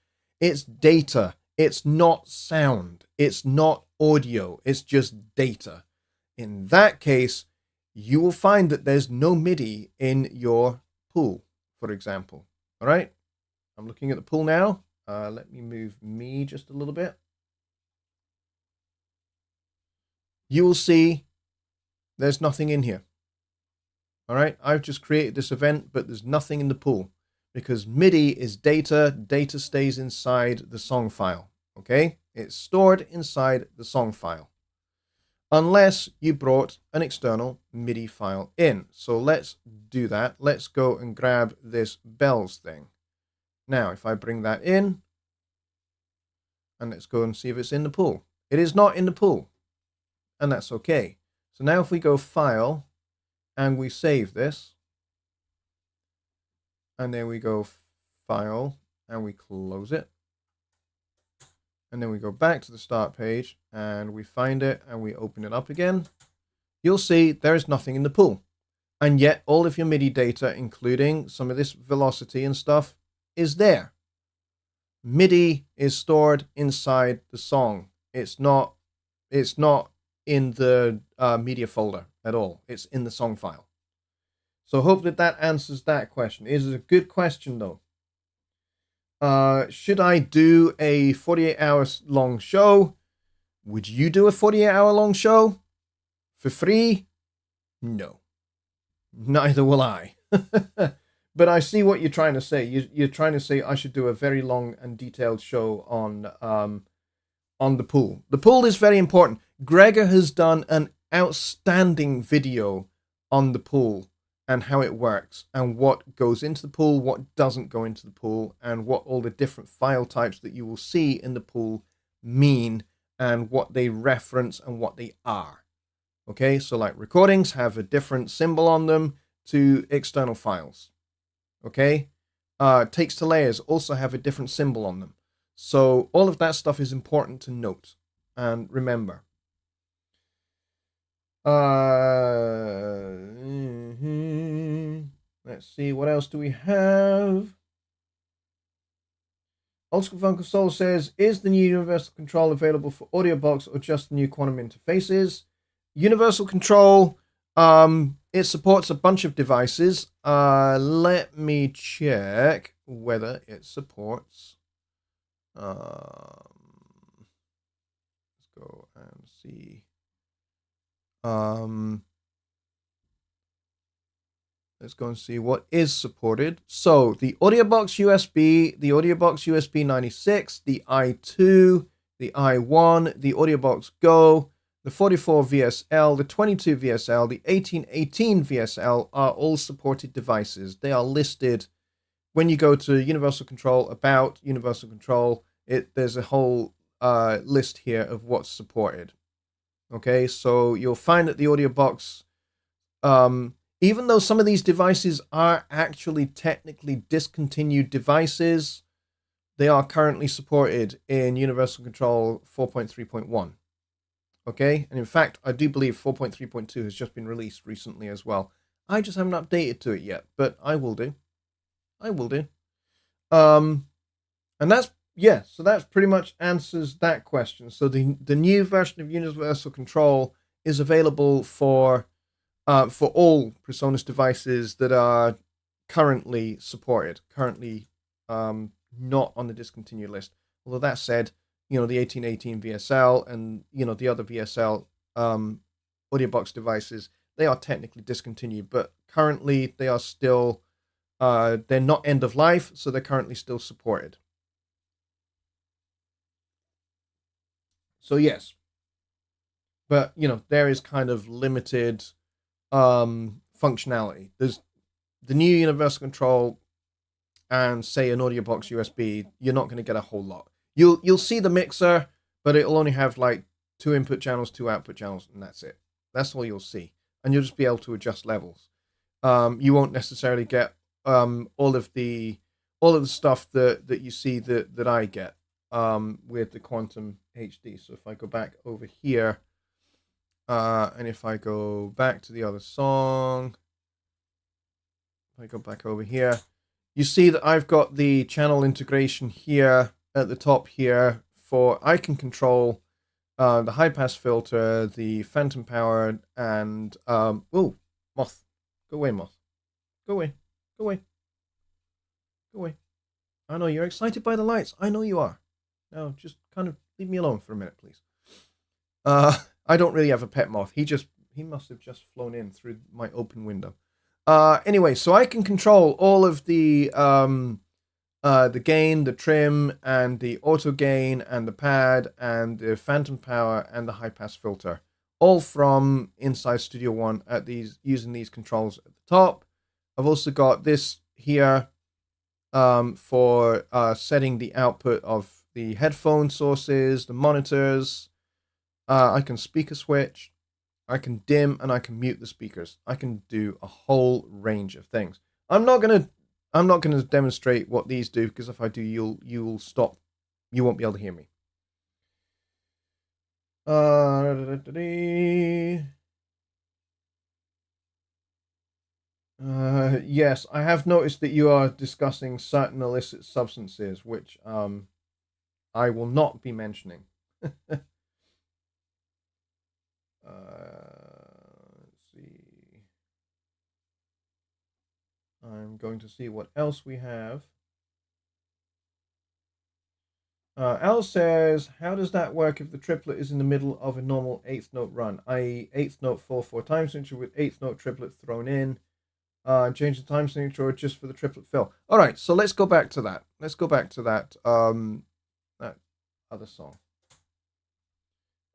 it's data. It's not sound. It's not audio. It's just data. In that case, you will find that there's no MIDI in your pool, for example. All right? I'm looking at the pool now. Let me move me just a little bit. You will see there's nothing in here. All right? I've just created this event, but there's nothing in the pool, because MIDI is data. Data stays inside the song file. Okay? It's stored inside the song file, unless you brought an external MIDI file in. So let's do that. Let's go and grab this bells thing. Now, if I bring that in, and let's go and see if it's in the pool. It is not in the pool, and that's okay. So now if we go File, and we save this, and then we go File, and we close it, and then we go back to the start page, and we find it, and we open it up again, you'll see there is nothing in the pool. And yet all of your MIDI data, including some of this velocity and stuff, is there. MIDI is stored inside the song. It's not in the media folder at all. It's in the song file. So hope that answers that question. It is a good question, though. Should I do a 48-hour long show? Would you do a 48-hour long show for free? No. Neither will I. But I see what you're trying to say. You're trying to say I should do a very long and detailed show on the pool. The pool is very important. Gregor has done an outstanding video on the pool and how it works, and what goes into the pool, what doesn't go into the pool, and what all the different file types that you will see in the pool mean, and what they reference and what they are. Okay, so like recordings have a different symbol on them to external files. Okay, takes to layers also have a different symbol on them. So all of that stuff is important to note and remember. Let's see, what else do we have? Old School Fun Console says, is the new Universal Control available for audio box or just the new quantum interfaces? Universal Control, it supports a bunch of devices. Let me check whether it supports. Let's go and see. Let's go and see what is supported. So the AudioBox USB, the AudioBox USB 96, the i2, the i1, the AudioBox Go, the 44 VSL, the 22 VSL, the 1818 VSL are all supported devices. They are listed when you go to Universal Control, about Universal Control. There's a whole list here of what's supported. Okay, so you'll find that the AudioBox, even though some of these devices are actually technically discontinued devices, they are currently supported in Universal Control 4.3.1. Okay, and in fact, I do believe 4.3.2 has just been released recently as well. I just haven't updated to it yet, but I will do. I will do. And yeah, so that pretty much answers that question. So the new version of Universal Control is available for all PreSonus devices that are currently supported, currently not on the discontinued list. Although that said, the 1818 VSL and the other VSL audio box devices, they are technically discontinued, but currently they are still they're not end of life, so they're currently still supported. So yes, but there is kind of limited functionality. There's the new Universal Control and say an audio box USB. You're not going to get a whole lot. You'll see the mixer, but it'll only have like 2 input channels, 2 output channels, and that's it. That's all you'll see, and you'll just be able to adjust levels. You won't necessarily get all of the stuff that you see that I get with the Quantum HD. So if I go back over here, and if I go back to the other song, if I go back over here, you see that I've got the channel integration here at the top here for I can control the high pass filter, the phantom power, and oh, moth, go away, moth, go away, go away, go away. I know you're excited by the lights. I know you are. Now just kind of leave me alone for a minute, please. I don't really have a pet moth. He must have just flown in through my open window. Anyway, so I can control all of the gain, the trim, and the auto gain, and the pad, and the phantom power, and the high pass filter, all from inside Studio One using these controls at the top. I've also got this here for setting the output of the headphone sources, the monitors. I can speaker switch. I can dim and I can mute the speakers. I can do a whole range of things. I'm not gonna demonstrate what these do, because if I do, you'll stop. You won't be able to hear me. Yes, I have noticed that you are discussing certain illicit substances, which I will not be mentioning. Let's see. I'm going to see what else we have. Al says, how does that work if the triplet is in the middle of a normal 8th note run, i.e. 8th note 4/4 time signature with 8th note triplet thrown in? Change the time signature just for the triplet fill. All right, so let's go back to that. Let's go back to that that other song.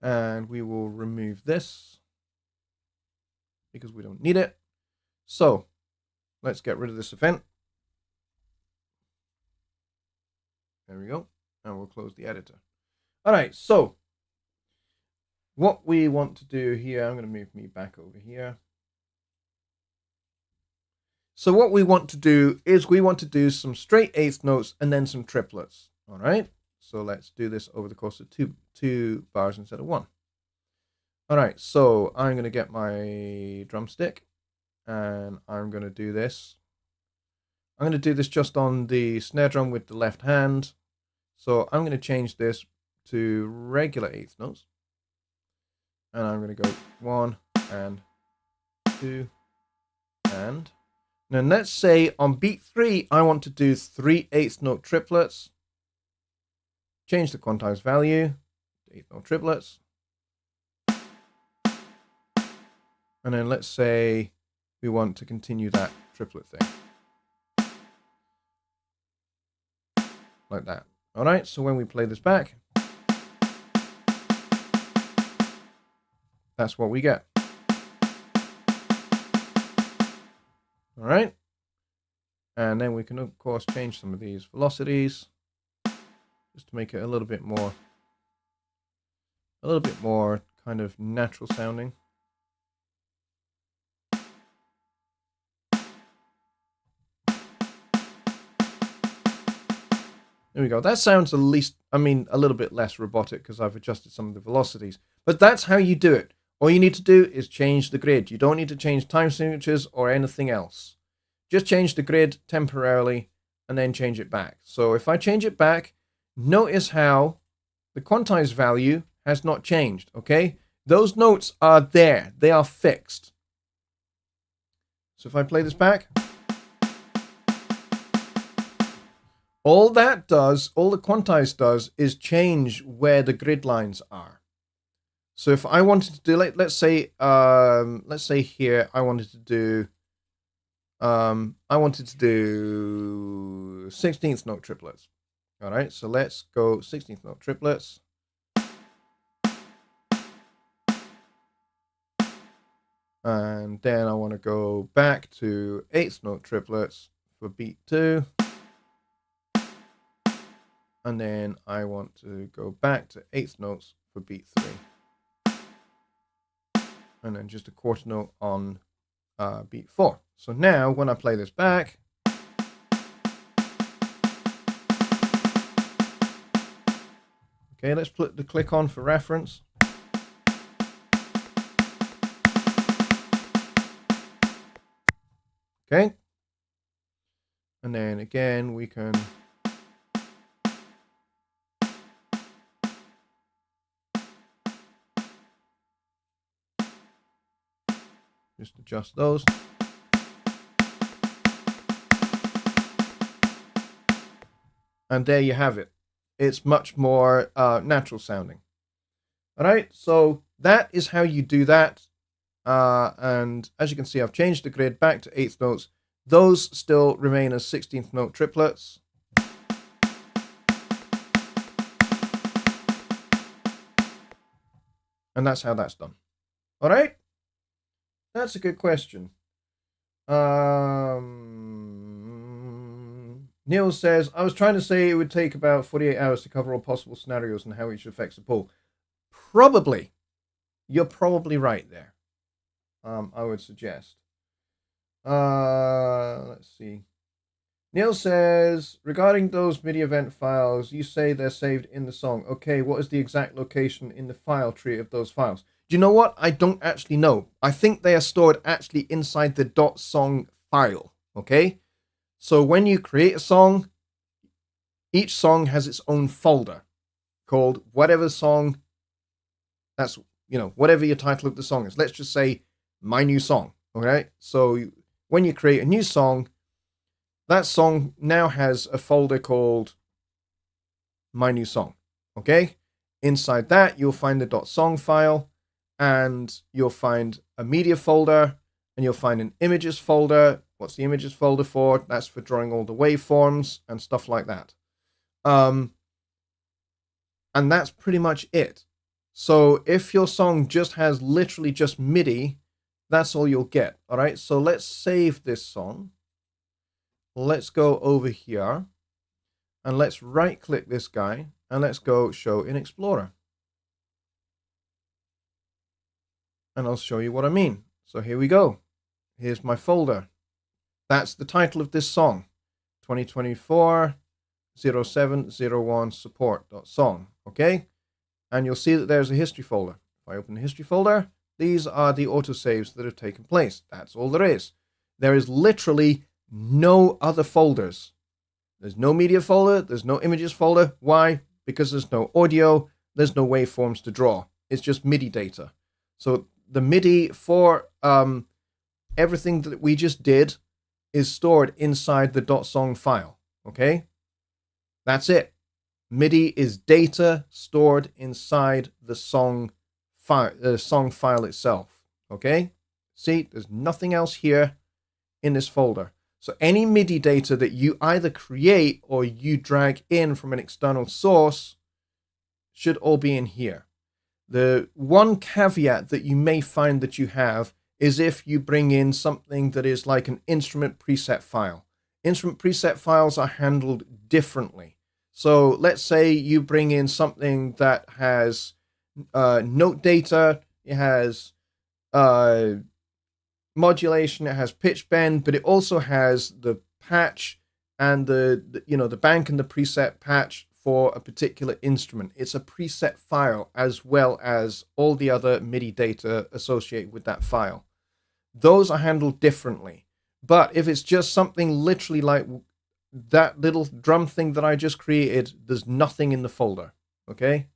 And we will remove this because we don't need it. So let's get rid of this event. There we go. And we'll close the editor. All right, so what we want to do here, I'm going to move me back over here. So what we want to do is we want to do some straight 8th notes and then some triplets. All right, so let's do this over the course of two bars instead of 1. All right, so I'm going to get my drumstick and I'm going to do this. I'm going to do this just on the snare drum with the left hand. So I'm going to change this to regular 8th notes. And I'm going to go 1 and 2 and... Now let's say on beat 3, I want to do 3 8th note triplets. Change the quantized value to 8th note triplets. And then let's say we want to continue that triplet thing. Like that. All right, so when we play this back, that's what we get. All right, and then we can of course change some of these velocities just to make it a little bit more kind of natural sounding. There we go. That sounds a little bit less robotic because I've adjusted some of the velocities. But that's how you do it. All you need to do is change the grid. You don't need to change time signatures or anything else. Just change the grid temporarily and then change it back. So if I change it back, notice how the quantized value has not changed, okay? Those notes are there. They are fixed. So if I play this back, all that does, all the quantized does, is change where the grid lines are. So if I wanted to do, let's say here I wanted to do 16th note triplets. All right, so let's go 16th note triplets. And then I want to go back to 8th note triplets for beat 2. And then I want to go back to 8th notes for beat 3. And then just a quarter note on beat 4. So now when I play this back, okay, let's put the click on for reference. Okay. And then again, we can just adjust those. And there you have it. It's much more natural sounding. All right, so that is how you do that. And as you can see, I've changed the grid back to 8th notes. Those still remain as 16th note triplets. And that's how that's done. All right, that's a good question. Neil says, I was trying to say it would take about 48 hours to cover all possible scenarios and how each affects the pool. Probably. You're probably right there. I would suggest. Let's see. Neil says, regarding those MIDI event files, you say they're saved in the song. Okay, what is the exact location in the file tree of those files? Do you know what? I don't actually know. I think they are stored actually inside the .song file. Okay? So when you create a song, each song has its own folder called whatever song, that's, whatever your title of the song is. Let's just say my new song. Okay? So when you create a new song, that song now has a folder called my new song. Okay? Inside that, you'll find the .song file, and you'll find a media folder, and you'll find an images folder. What's the images folder for? That's for drawing all the waveforms and stuff like that. And that's pretty much it. So if your song just has literally just MIDI, that's all you'll get. All right, so let's save this song. Let's go over here and let's right click this guy and let's go show in Explorer. And I'll show you what I mean. So here we go. Here's my folder. That's the title of this song, 2024-0701 support.song, okay? And you'll see that there's a history folder. If I open the history folder, these are the autosaves that have taken place. That's all there is. There is literally no other folders. There's no media folder, there's no images folder. Why? Because there's no audio, there's no waveforms to draw. It's just MIDI data. So the MIDI for everything that we just did is stored inside the .song file, okay? That's it. MIDI is data stored inside the song file itself, okay? See, there's nothing else here in this folder. So any MIDI data that you either create or you drag in from an external source should all be in here. The one caveat that you may find that you have is if you bring in something that is like an instrument preset file. Instrument preset files are handled differently. So let's say you bring in something that has note data, it has modulation, it has pitch bend, but it also has the patch and the bank and the preset patch for a particular instrument. It's a preset file as well as all the other MIDI data associated with that file. Those are handled differently. But if it's just something literally like that little drum thing that I just created, there's nothing in the folder, okay?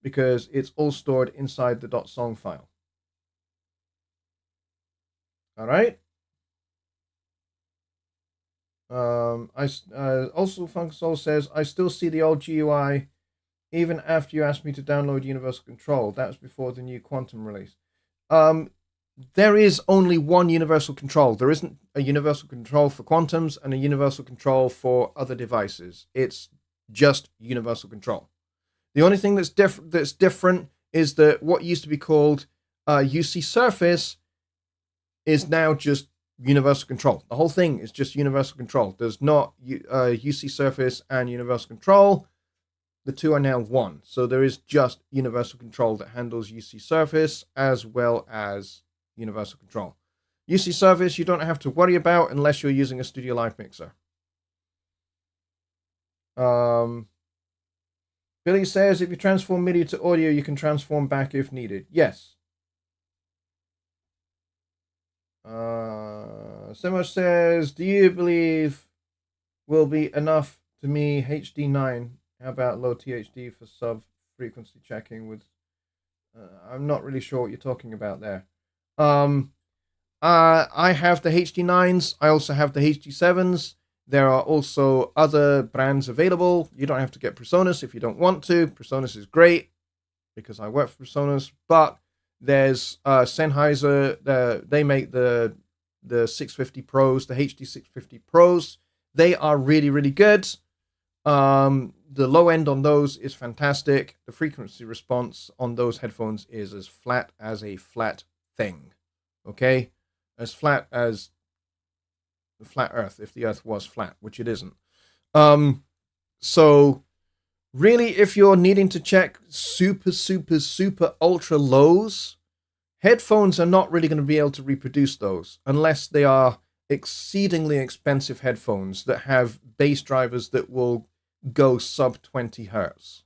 Because it's all stored inside the .song file. All right. Also Funk Soul says, I still see the old GUI even after you asked me to download Universal Control. That was before the new Quantum release. There is only one Universal Control. There isn't a Universal Control for Quantums and a Universal Control for other devices. It's just Universal Control. The only thing that's different is that what used to be called UC Surface is now just Universal Control. The whole thing is just Universal Control. There's not UC Surface and Universal Control. The two are now one. So there is just Universal Control that handles UC Surface as well as Universal Control. UC Surface you don't have to worry about unless you're using a Studio Live mixer. Billy says if you transform MIDI to audio, you can transform back if needed. Yes. Simo says, do you believe will be enough to me HD9? How about low THD for sub frequency checking with I'm not really sure what you're talking about there. I have the HD9s. I also have the HD7s. There are also other brands available. You don't have to get PreSonus if you don't want to. PreSonus is great because I work for PreSonus, but there's Sennheiser. They make the 650 Pros, the HD 650 Pros. They are really, really good. The low end on those is fantastic. The frequency response on those headphones is as flat as a flat thing. Okay? As flat as the flat Earth, if the Earth was flat, which it isn't. So really, if you're needing to check super, super, super ultra lows, headphones are not really going to be able to reproduce those unless they are exceedingly expensive headphones that have bass drivers that will go sub 20 hertz.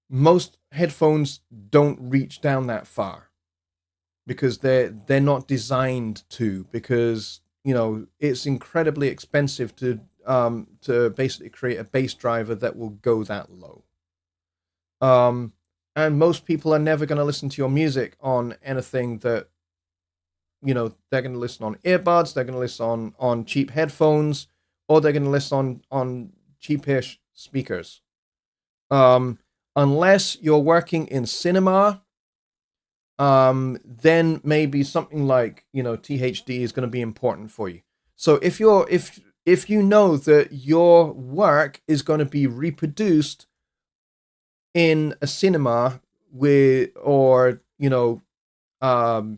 Most headphones don't reach down that far because they're not designed to, because it's incredibly expensive to basically create a bass driver that will go that low. And most people are never going to listen to your music on anything that, they're going to listen on earbuds, they're going to listen on cheap headphones, or they're going to listen on cheapish speakers. Unless you're working in cinema, then maybe something like, THD is going to be important for you. So if you know that your work is going to be reproduced in a cinema or a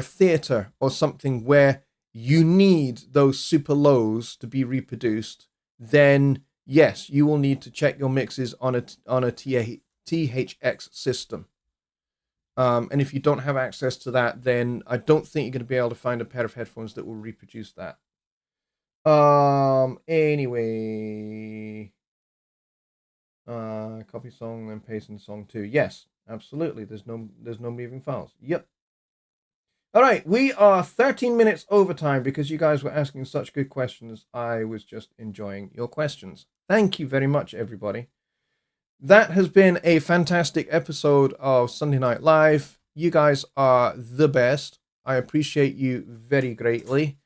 theater or something where you need those super lows to be reproduced, then yes, you will need to check your mixes on a THX system. And if you don't have access to that, then I don't think you're going to be able to find a pair of headphones that will reproduce that. Anyway, copy song and paste in song 2. Yes, absolutely. There's no moving files. Yep. All right, we are 13 minutes overtime because you guys were asking such good questions. I was just enjoying your questions. Thank you very much, everybody. That has been a fantastic episode of Sunday Night Live. You guys are the best. I appreciate you very greatly.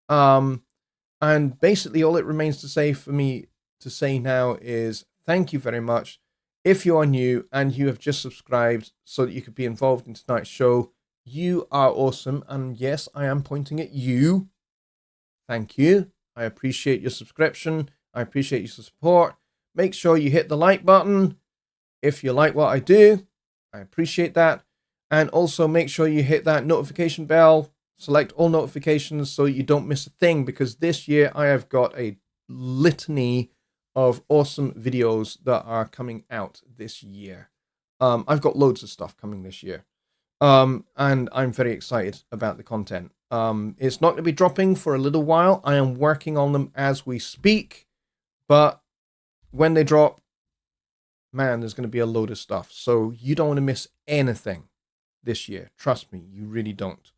And basically all it remains to say for me to say now is thank you very much. If you are new and you have just subscribed so that you could be involved in tonight's show, you are awesome. And yes, I am pointing at you. Thank you. I appreciate your subscription. I appreciate your support. Make sure you hit the like button if you like what I do. I appreciate that. And also make sure you hit that notification bell. Select all notifications so you don't miss a thing, because this year I have got a litany of awesome videos that are coming out this year. I've got loads of stuff coming this year. And I'm very excited about the content. It's not going to be dropping for a little while. I am working on them as we speak, but when they drop, man, there's going to be a load of stuff. So you don't want to miss anything this year. Trust me, you really don't.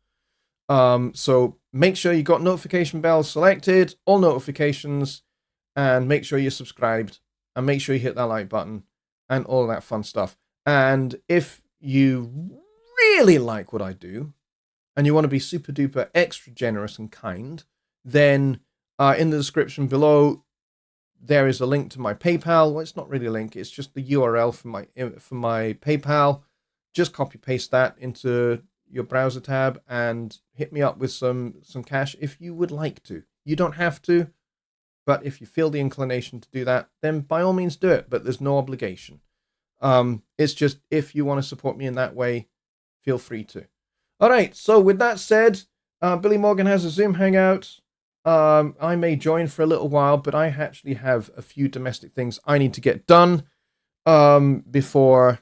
So make sure you got notification bells selected, all notifications, and make sure you're subscribed, and make sure you hit that like button and all that fun stuff. And if you really like what I do and you want to be super duper extra generous and kind, then in the description below there is a link to my PayPal. Well, it's not really a link, it's just the URL for my PayPal. Just copy paste that into your browser tab and hit me up with some cash if you would like to. You don't have to, but if you feel the inclination to do that, then by all means do it, but there's no obligation. It's just if you want to support me in that way, feel free to. All right, so with that said, Billy Morgan has a Zoom hangout. I may join for a little while, but I actually have a few domestic things I need to get done before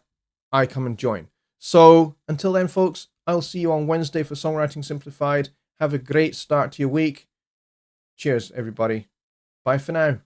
I come and join. So until then, folks, I'll see you on Wednesday for Songwriting Simplified. Have a great start to your week. Cheers, everybody. Bye for now.